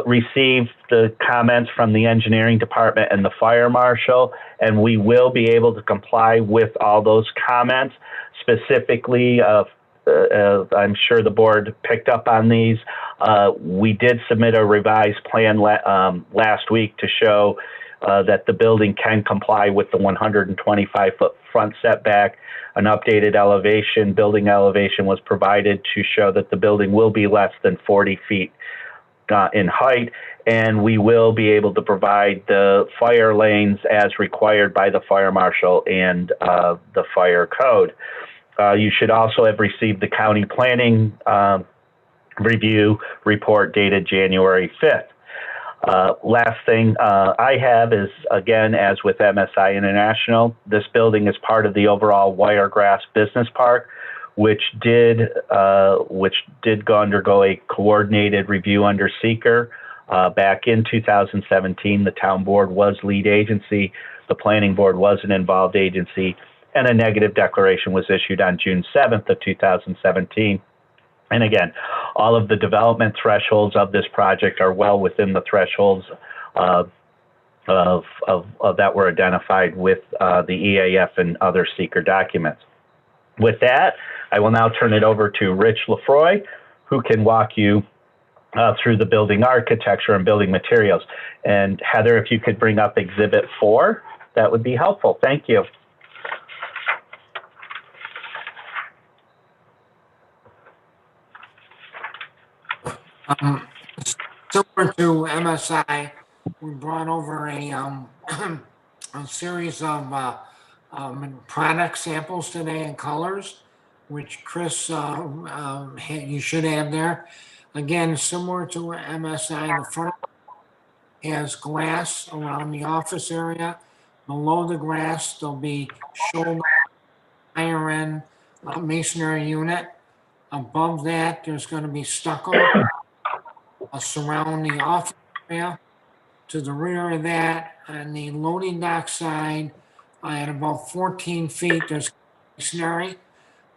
Speaker 8: receive the comments from the engineering department and the fire marshal, and we will be able to comply with all those comments. Specifically, I'm sure the board picked up on these. We did submit a revised plan last week to show that the building can comply with the 125-foot front setback. An updated building elevation was provided to show that the building will be less than 40 feet in height, and we will be able to provide the fire lanes as required by the fire marshal and the fire code. You should also have received the county planning review report dated January 5th. Last thing I have is, again, as with MSI International, this building is part of the overall Wiregrass Business Park, which did undergo a coordinated review under seeker back in 2017. The town board was lead agency. The planning board was an involved agency, and a negative declaration was issued on June 7th of 2017. And again, all of the development thresholds of this project are well within the thresholds of that were identified with the EAF and other seeker documents. With that, I will now turn it over to Rich Lafroy, who can walk you through the building architecture and building materials. And Heather, if you could bring up Exhibit 4, that would be helpful. Thank you.
Speaker 6: Similar to MSI, we brought over a series of product samples today in colors, which Chris, you should have there. Again, similar to MSI, the front has glass around the office area. Below the glass, there'll be shoulder higher end masonry unit. Above that, there's going to be stucco surround the office area. To the rear of that, on the loading dock side, at about 14 feet, there's masonry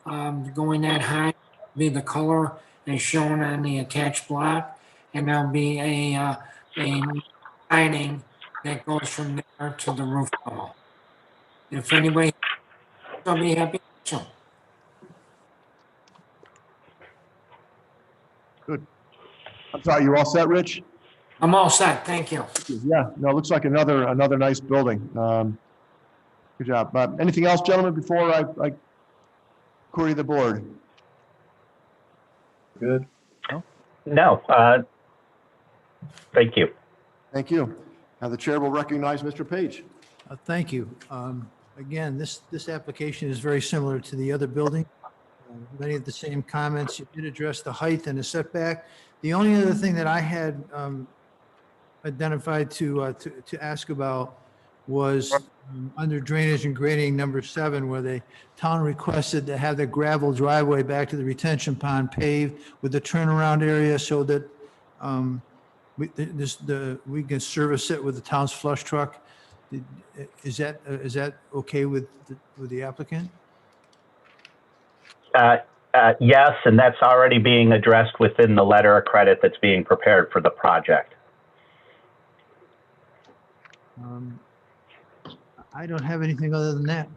Speaker 6: going that high. Be the color as shown on the attached block, and there'll be a siding that goes from there to the roof level. If anybody, I'll be happy to.
Speaker 4: Good. I'm sorry, you all set, Rich?
Speaker 6: I'm all set, thank you.
Speaker 4: Yeah, no, it looks like another nice building. Good job. Anything else, gentlemen, before I query the board? Good.
Speaker 8: No, thank you.
Speaker 4: Thank you. Now the chair will recognize Mr. Page.
Speaker 9: Thank you. Again, this application is very similar to the other building. Many of the same comments. You did address the height and the setback. The only other thing that I had identified to ask about was under drainage and grading number 7, where the town requested to have the gravel driveway back to the retention pond paved with the turnaround area so that we can service it with the town's flush truck. Is that okay with the applicant?
Speaker 8: Yes, and that's already being addressed within the letter of credit that's being prepared for the project.
Speaker 9: I don't have anything other than that.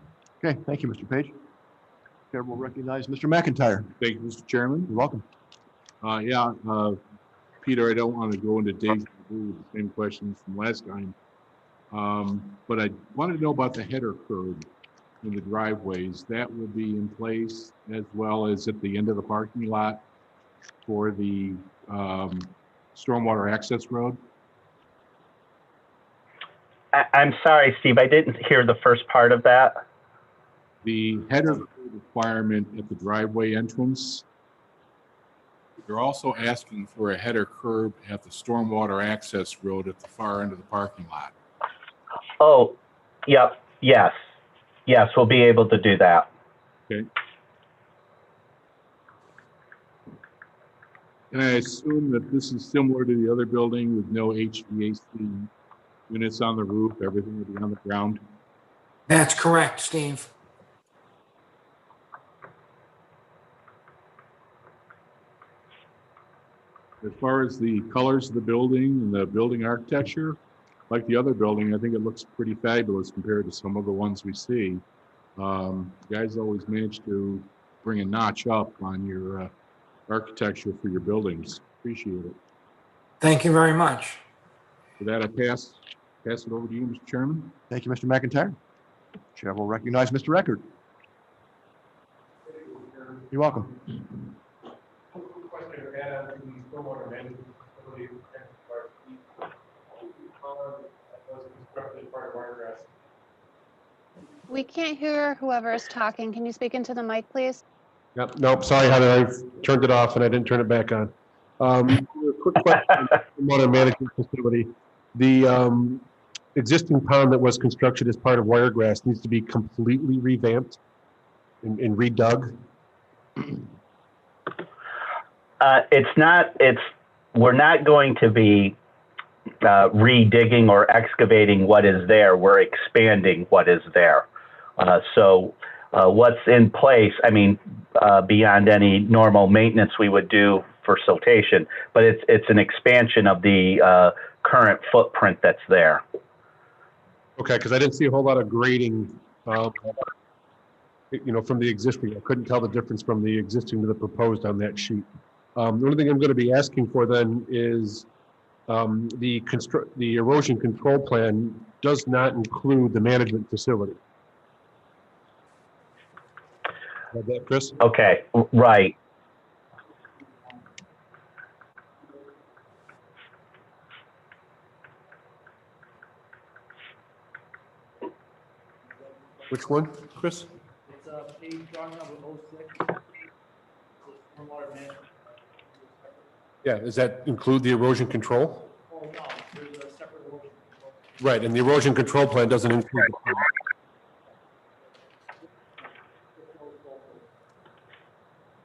Speaker 4: Okay, thank you, Mr. Page. Chair will recognize Mr. McIntyre.
Speaker 1: Thank you, Mr. Chairman.
Speaker 4: You're welcome.
Speaker 1: Peter, I don't want to go into deja vu with the same questions from last time. But I wanted to know about the header curb in the driveways. That will be in place as well as at the end of the parking lot for the stormwater access road?
Speaker 8: I'm sorry, Steve, I didn't hear the first part of that.
Speaker 1: The header requirement at the driveway entrance. You're also asking for a header curb at the stormwater access road at the far end of the parking lot.
Speaker 8: Oh, yep, yes. Yes, we'll be able to do that.
Speaker 1: Okay. And I assume that this is similar to the other building with no HVAC units on the roof, everything will be on the ground?
Speaker 6: That's correct, Steve.
Speaker 1: As far as the colors of the building and the building architecture, like the other building, I think it looks pretty fabulous compared to some of the ones we see. You guys always manage to bring a notch up on your architecture for your buildings. Appreciate it.
Speaker 6: Thank you very much.
Speaker 1: For that, I pass it over to you, Mr. Chairman.
Speaker 4: Thank you, Mr. McIntyre. Chair will recognize Mr. Eckert. You're welcome.
Speaker 3: We can't hear whoever is talking. Can you speak into the mic, please?
Speaker 10: Yep, nope, sorry, Heather, I turned it off and I didn't turn it back on. A quick question about a management facility. The existing pond that was constructed as part of Wiregrass needs to be completely revamped and redug.
Speaker 8: We're not going to be redigging or excavating what is there. We're expanding what is there. So What's in place, I mean, beyond any normal maintenance we would do for siltation, but it's an expansion of the current footprint that's there.
Speaker 10: Okay, because I didn't see a whole lot of grading, from the existing. I couldn't tell the difference from the existing to the proposed on that sheet. The only thing I'm going to be asking for then is the erosion control plan does not include the management facility. Got that, Chris?
Speaker 8: Okay, right.
Speaker 10: Which one, Chris?
Speaker 9: It's page drawing number 06. Stormwater management.
Speaker 10: Yeah, does that include the erosion control?
Speaker 9: Oh, no, there's a separate erosion control.
Speaker 10: Right, and the erosion control plan doesn't include.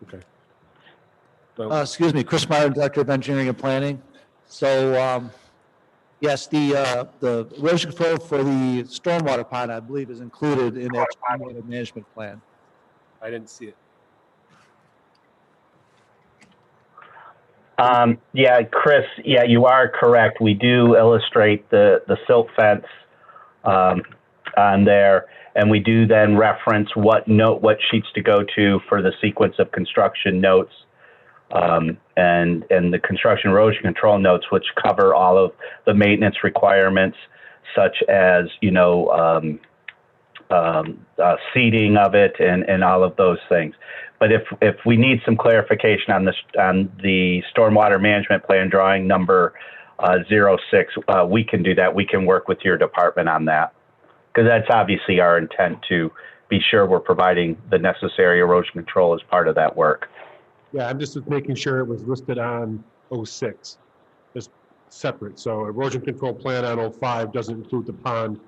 Speaker 10: Okay. Well,
Speaker 12: Excuse me, Chris Meyer, Director of Engineering and Planning. So, yes, the erosion control for the stormwater pond, I believe, is included in that stormwater management plan.
Speaker 10: I didn't see it.
Speaker 8: Yeah, Chris, yeah, you are correct. We do illustrate the silt fence on there, and we do then reference what sheets to go to for the sequence of construction notes and the construction erosion control notes, which cover all of the maintenance requirements, such as, seeding of it and all of those things. But if we need some clarification on the stormwater management plan drawing number 06, we can do that. We can work with your department on that, because that's obviously our intent to be sure we're providing the necessary erosion control as part of that work.
Speaker 10: Yeah, I'm just making sure it was listed on 06 as separate. So erosion control plan on 05 doesn't include the pond.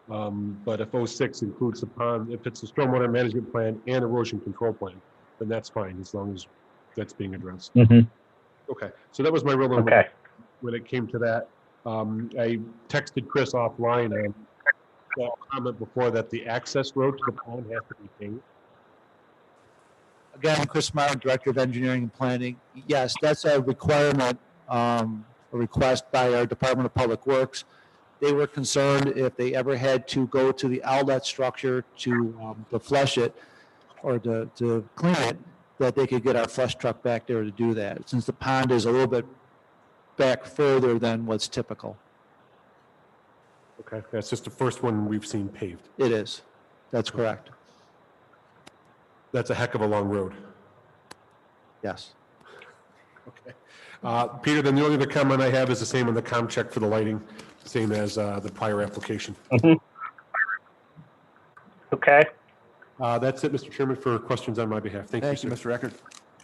Speaker 10: But if 06 includes the pond, if it's a stormwater management plan and erosion control plan, then that's fine, as long as that's being addressed.
Speaker 8: Mm-hmm.
Speaker 10: Okay, so that was my real
Speaker 8: Okay.
Speaker 10: when it came to that. I texted Chris offline and that comment before that the access road to the pond has to be paved.
Speaker 12: Again, Chris Meyer, Director of Engineering and Planning. Yes, that's a requirement, a request by our Department of Public Works. They were concerned if they ever had to go to the outlet structure to flush it or to clean it, that they could get our flush truck back there to do that, since the pond is a little bit back further than what's typical.
Speaker 10: Okay, that's just the first one we've seen paved.
Speaker 12: It is. That's correct.
Speaker 10: That's a heck of a long road.
Speaker 12: Yes.
Speaker 10: Okay. Peter, then the only other comment I have is the same on the comm check for the lighting, same as the prior application.
Speaker 8: Mm-hmm. Okay.
Speaker 10: That's it, Mr. Chairman, for questions on my behalf. Thank you,
Speaker 4: Thank you,
Speaker 10: sir.
Speaker 4: Mr. Eckert.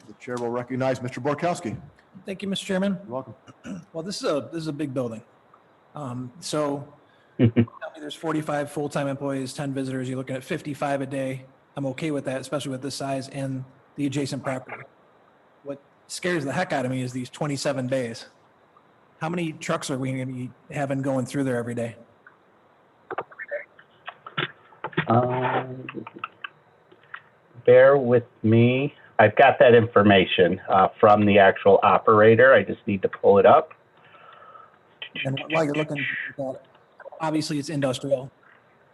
Speaker 4: The chair will recognize Mr. Borkowski.
Speaker 11: Thank you, Mr. Chairman.
Speaker 4: You're welcome.
Speaker 11: Well, this is a big building. So there's 45 full-time employees, 10 visitors. You're looking at 55 a day. I'm okay with that, especially with this size and the adjacent property. What scares the heck out of me is these 27 bays. How many trucks are we going to be having going through there every day?
Speaker 8: Bear with me. I've got that information from the actual operator. I just need to pull it up.
Speaker 11: And while you're looking at that, obviously it's industrial.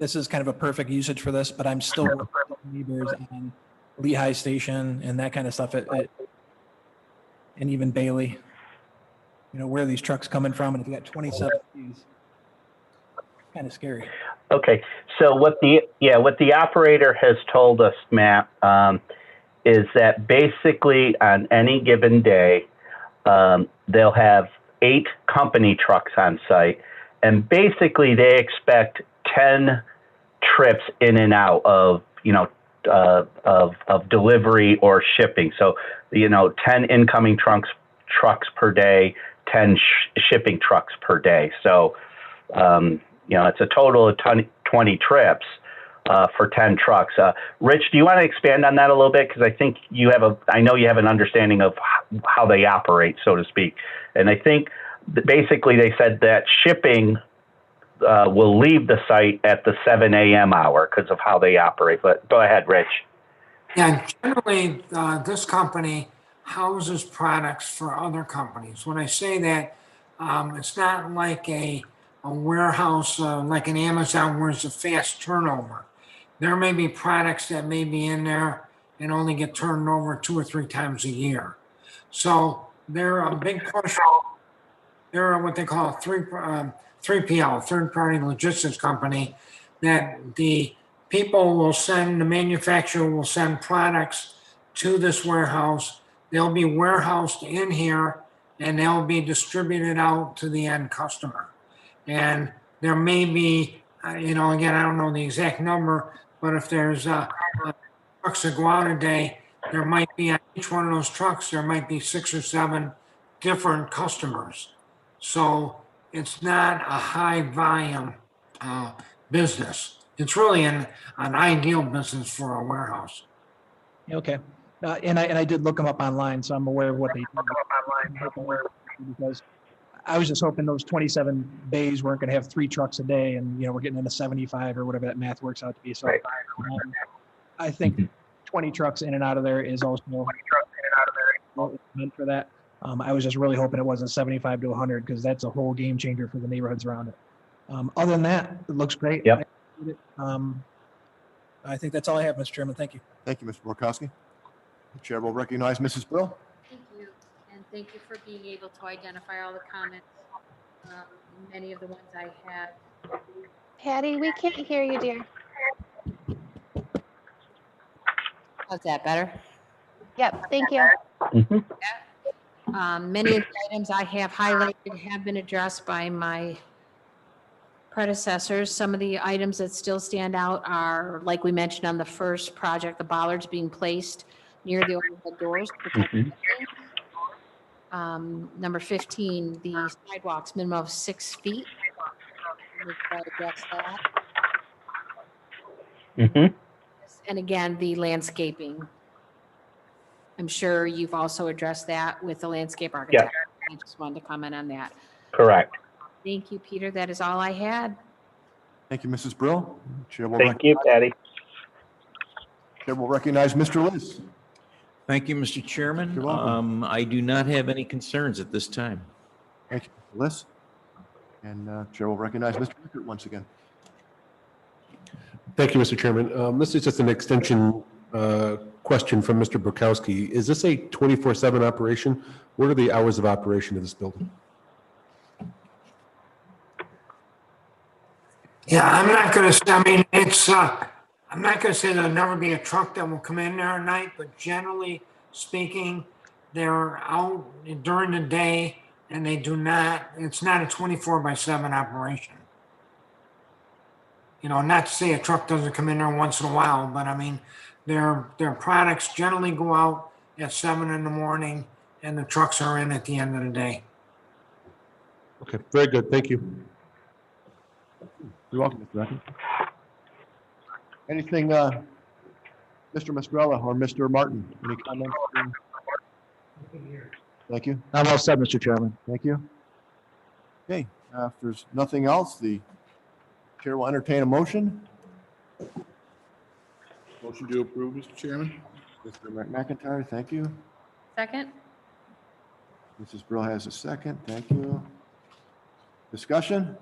Speaker 11: This is kind of a perfect usage for this, but I'm still working with neighbors on Lehigh Station and that kind of stuff and even Bailey. Where are these trucks coming from? And if you got 27 of these, kind of scary.
Speaker 8: Okay, so what the operator has told us, Matt, is that basically on any given day, they'll have 8 company trucks on site, and basically they expect 10 trips in and out of delivery or shipping. So 10 incoming trucks per day, 10 shipping trucks per day. So it's a total of 20 trips for 10 trucks. Rich, do you want to expand on that a little bit? Because I think I know you have an understanding of how they operate, so to speak. And I think basically they said that shipping will leave the site at the 7 a.m. hour because of how they operate. But go ahead, Rich.
Speaker 6: Yeah, generally, this company houses products for other companies. When I say that, it's not like a warehouse, like an Amazon where it's a fast turnover. There may be products that may be in there and only get turned over 2 or 3 times a year. So they're a big push. They're what they call a 3PL, third-party logistics company, that the the manufacturer will send products to this warehouse. They'll be warehoused in here and they'll be distributed out to the end customer. And there may be, again, I don't know the exact number, but if there's trucks that go out a day, there might be on each one of those trucks, there might be 6 or 7 different customers. So it's not a high volume business. It's really an ideal business for a warehouse.
Speaker 11: Okay. And I did look them up online, so I'm aware of what they do. Because I was just hoping those 27 bays weren't going to have 3 trucks a day, and we're getting into 75 or whatever that math works out to be. So I think 20 trucks in and out of there is also meant for that. I was just really hoping it wasn't 75 to 100 because that's a whole game changer for the neighborhoods around it. Other than that, it looks great.
Speaker 8: Yep.
Speaker 11: I think that's all I have, Mr. Chairman. Thank you.
Speaker 4: Thank you, Mr. Borkowski. The chair will recognize Mrs. Brill.
Speaker 5: Thank you, and thank you for being able to identify all the comments, many of the ones I had.
Speaker 3: Patty, we can't hear you, dear.
Speaker 13: How's that better?
Speaker 3: Yep, thank you.
Speaker 5: Many of the items I have highlighted have been addressed by my predecessors. Some of the items that still stand out are, like we mentioned on the first project, the bollards being placed near the overhead doors to protect the building. Number 15, the sidewalks minimum of 6 feet. We'll try to address that. And again, the landscaping. I'm sure you've also addressed that with the landscape architect. I just wanted to comment on that.
Speaker 8: Correct.
Speaker 5: Thank you, Peter. That is all I had.
Speaker 4: Thank you, Mrs. Brill. Chair will
Speaker 8: Thank you, Patty.
Speaker 4: Chair will recognize Mr. Liz.
Speaker 2: Thank you, Mr. Chairman.
Speaker 4: You're welcome.
Speaker 2: I do not have any concerns at this time.
Speaker 4: Thank you, Mr. Liz. And chair will recognize Mr. Rickert once again.
Speaker 10: Thank you, Mr. Chairman. This is just an extension question from Mr. Borkowski. Is this a 24/7 operation? What are the hours of operation of this building?
Speaker 6: Yeah, I'm not going to say, I'm not going to say there'll never be a truck that will come in there at night, but generally speaking, they're out during the day and it's not a 24/7 operation. Not to say a truck doesn't come in there once in a while, but their products generally go out at 7 in the morning and the trucks are in at the end of the day.
Speaker 10: Okay, very good. Thank you.
Speaker 4: You're welcome, Mr. Rickert. Anything, Mr. Mastrella or Mr. Martin? Any comments? Thank you.
Speaker 12: I'm all set, Mr. Chairman.
Speaker 4: Thank you. Okay, if there's nothing else, the chair will entertain a motion.
Speaker 1: Motion to approve, Mr. Chairman.
Speaker 4: Mr. McIntyre, thank you.
Speaker 5: Second?
Speaker 4: Mrs. Brill has a second. Thank you. Discussion?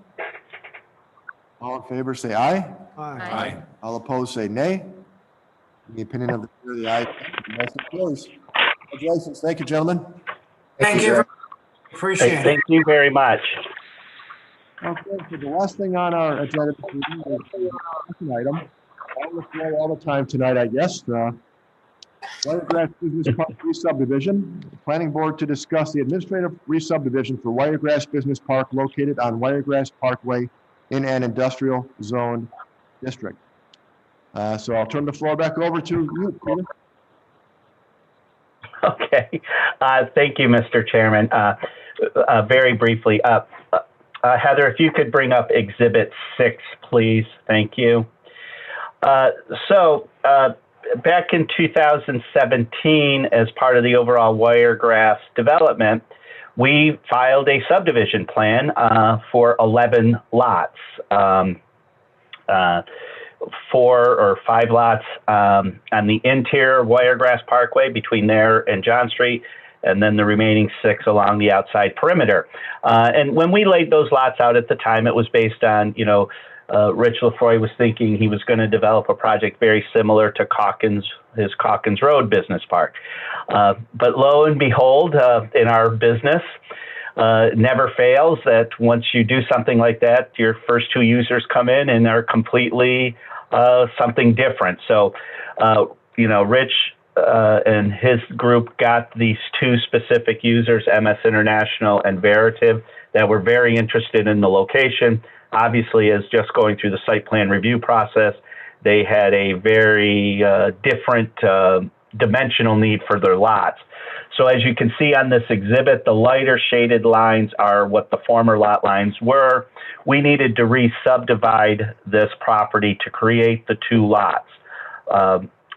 Speaker 4: All in favor, say aye.
Speaker 5: Aye.
Speaker 4: All opposed, say nay. In the opinion of the chair, the aye. Motion carries. Congratulations. Thank you, gentlemen.
Speaker 6: Thank you. Appreciate it.
Speaker 8: Thank you very much.
Speaker 4: Okay, so the last thing on our agenda this evening is an item. On the floor all the time tonight, I guess. Wiregrass Business Park re-subdivision. The Planning board to discuss the administrative re-subdivision for Wiregrass Business Park located on Wiregrass Parkway in an industrial zone district. So I'll turn the floor back over to you, Peter.
Speaker 8: Okay. Thank you, Mr. Chairman. Very briefly, Heather, if you could bring up Exhibit 6, please. Thank you. So back in 2017, as part of the overall Wiregrass development, we filed a subdivision plan for 11 lots. 4 or 5 lots on the interior Wiregrass Parkway between there and John Street, and then the remaining 6 along the outside perimeter. And when we laid those lots out at the time, it was based on, Rich Lafroy was thinking he was going to develop a project very similar to his Calkins Road Business Park. But lo and behold, in our business, never fails that once you do something like that, your first 2 users come in and are completely something different. So, Rich and his group got these 2 specific users, MS International and Veritiv, that were very interested in the location. Obviously, as just going through the site plan review process, they had a very different dimensional need for their lots. So as you can see on this exhibit, the lighter shaded lines are what the former lot lines were. We needed to re-subdivide this property to create the 2 lots.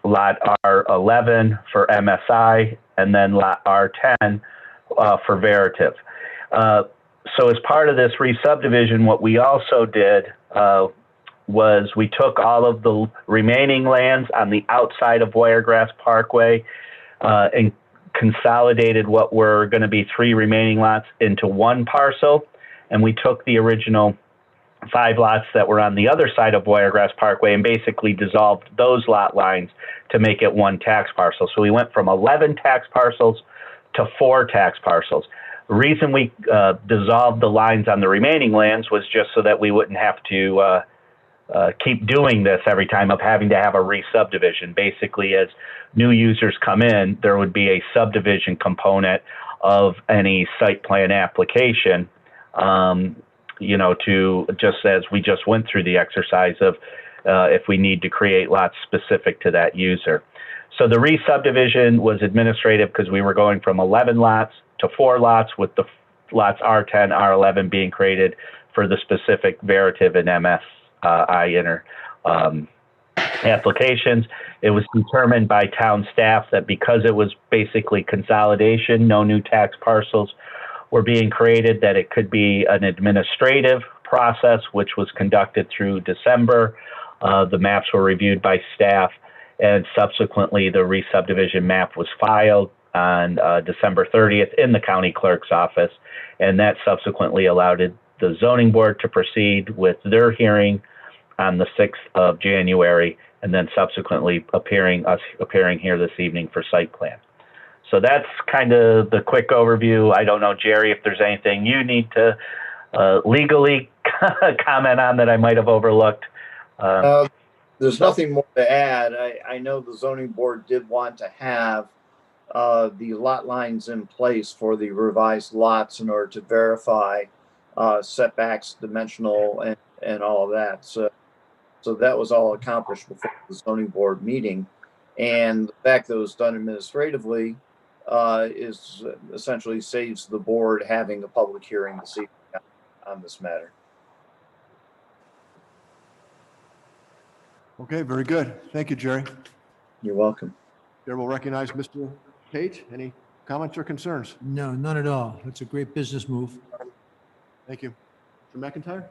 Speaker 8: Lot R11 for MSI, and then lot R10 for Veritiv. So as part of this re-subdivision, what we also did was we took all of the remaining lands on the outside of Wiregrass Parkway and consolidated what were going to be 3 remaining lots into 1 parcel. And we took the original 5 lots that were on the other side of Wiregrass Parkway and basically dissolved those lot lines to make it 1 tax parcel. So we went from 11 tax parcels to 4 tax parcels. The reason we dissolved the lines on the remaining lands was just so that we wouldn't have to keep doing this every time of having to have a re-subdivision. Basically, as new users come in, there would be a subdivision component of any site plan application, to just as we just went through the exercise of if we need to create lots specific to that user. So the re-subdivision was administrative because we were going from 11 lots to 4 lots, with the lots R10, R11 being created for the specific Veritiv and MSI applications. It was determined by town staff that because it was basically consolidation, no new tax parcels were being created, that it could be an administrative process, which was conducted through December. The maps were reviewed by staff, and subsequently the re-subdivision map was filed on December 30th in the county clerk's office, and that subsequently allowed the zoning board to proceed with their hearing on the 6th of January, and then subsequently appearing here this evening for site plan. So that's kind of the quick overview. I don't know, Jerry, if there's anything you need to legally comment on that I might have overlooked.
Speaker 7: There's nothing more to add. I know the zoning board did want to have the lot lines in place for the revised lots in order to verify setbacks, dimensional, and all of that. So that was all accomplished before the zoning board meeting. And the fact that it was done administratively is essentially saves the board having a public hearing this evening on this matter.
Speaker 4: Okay, very good. Thank you, Jerry.
Speaker 7: You're welcome.
Speaker 4: Chair will recognize Mr. Page. Any comments or concerns?
Speaker 9: No, none at all. It's a great business move.
Speaker 4: Thank you. Mr. McIntyre?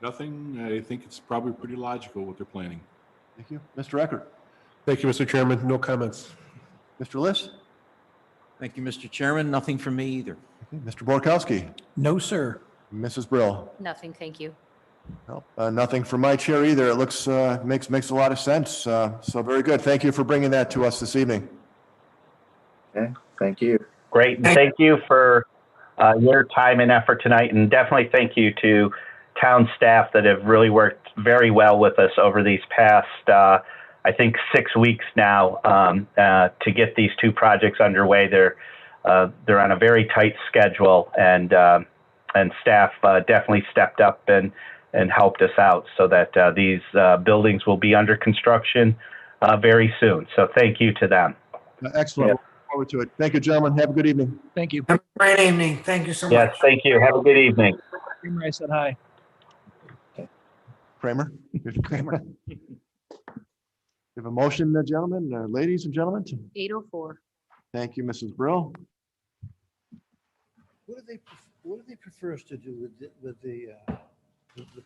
Speaker 1: Nothing. I think it's probably pretty logical what they're planning.
Speaker 4: Thank you. Mr. Eckert?
Speaker 10: Thank you, Mr. Chairman. No comments.
Speaker 4: Mr. List?
Speaker 2: Thank you, Mr. Chairman. Nothing from me either.
Speaker 4: Mr. Borkowski?
Speaker 11: No, sir.
Speaker 4: Mrs. Brill?
Speaker 5: Nothing, thank you.
Speaker 4: Well, nothing from my chair either. It looks, makes a lot of sense. So very good. Thank you for bringing that to us this evening.
Speaker 7: Okay, thank you.
Speaker 8: Great. And thank you for your time and effort tonight. And definitely thank you to town staff that have really worked very well with us over these past, I think, 6 weeks now to get these 2 projects underway. They're on a very tight schedule, and staff definitely stepped up and helped us out so that these buildings will be under construction very soon. So thank you to them.
Speaker 4: Excellent.
Speaker 7: Yeah.
Speaker 4: Look forward to it. Thank you, gentlemen. Have a good evening.
Speaker 11: Thank you.
Speaker 6: Have a great evening. Thank you so much.
Speaker 8: Yes, thank you. Have a good evening.
Speaker 11: I said hi.
Speaker 4: Kramer? Kramer. You have a motion, gentlemen, ladies and gentlemen?
Speaker 5: 8:04.
Speaker 4: Thank you, Mrs. Brill.
Speaker 9: What do they prefer us to do with the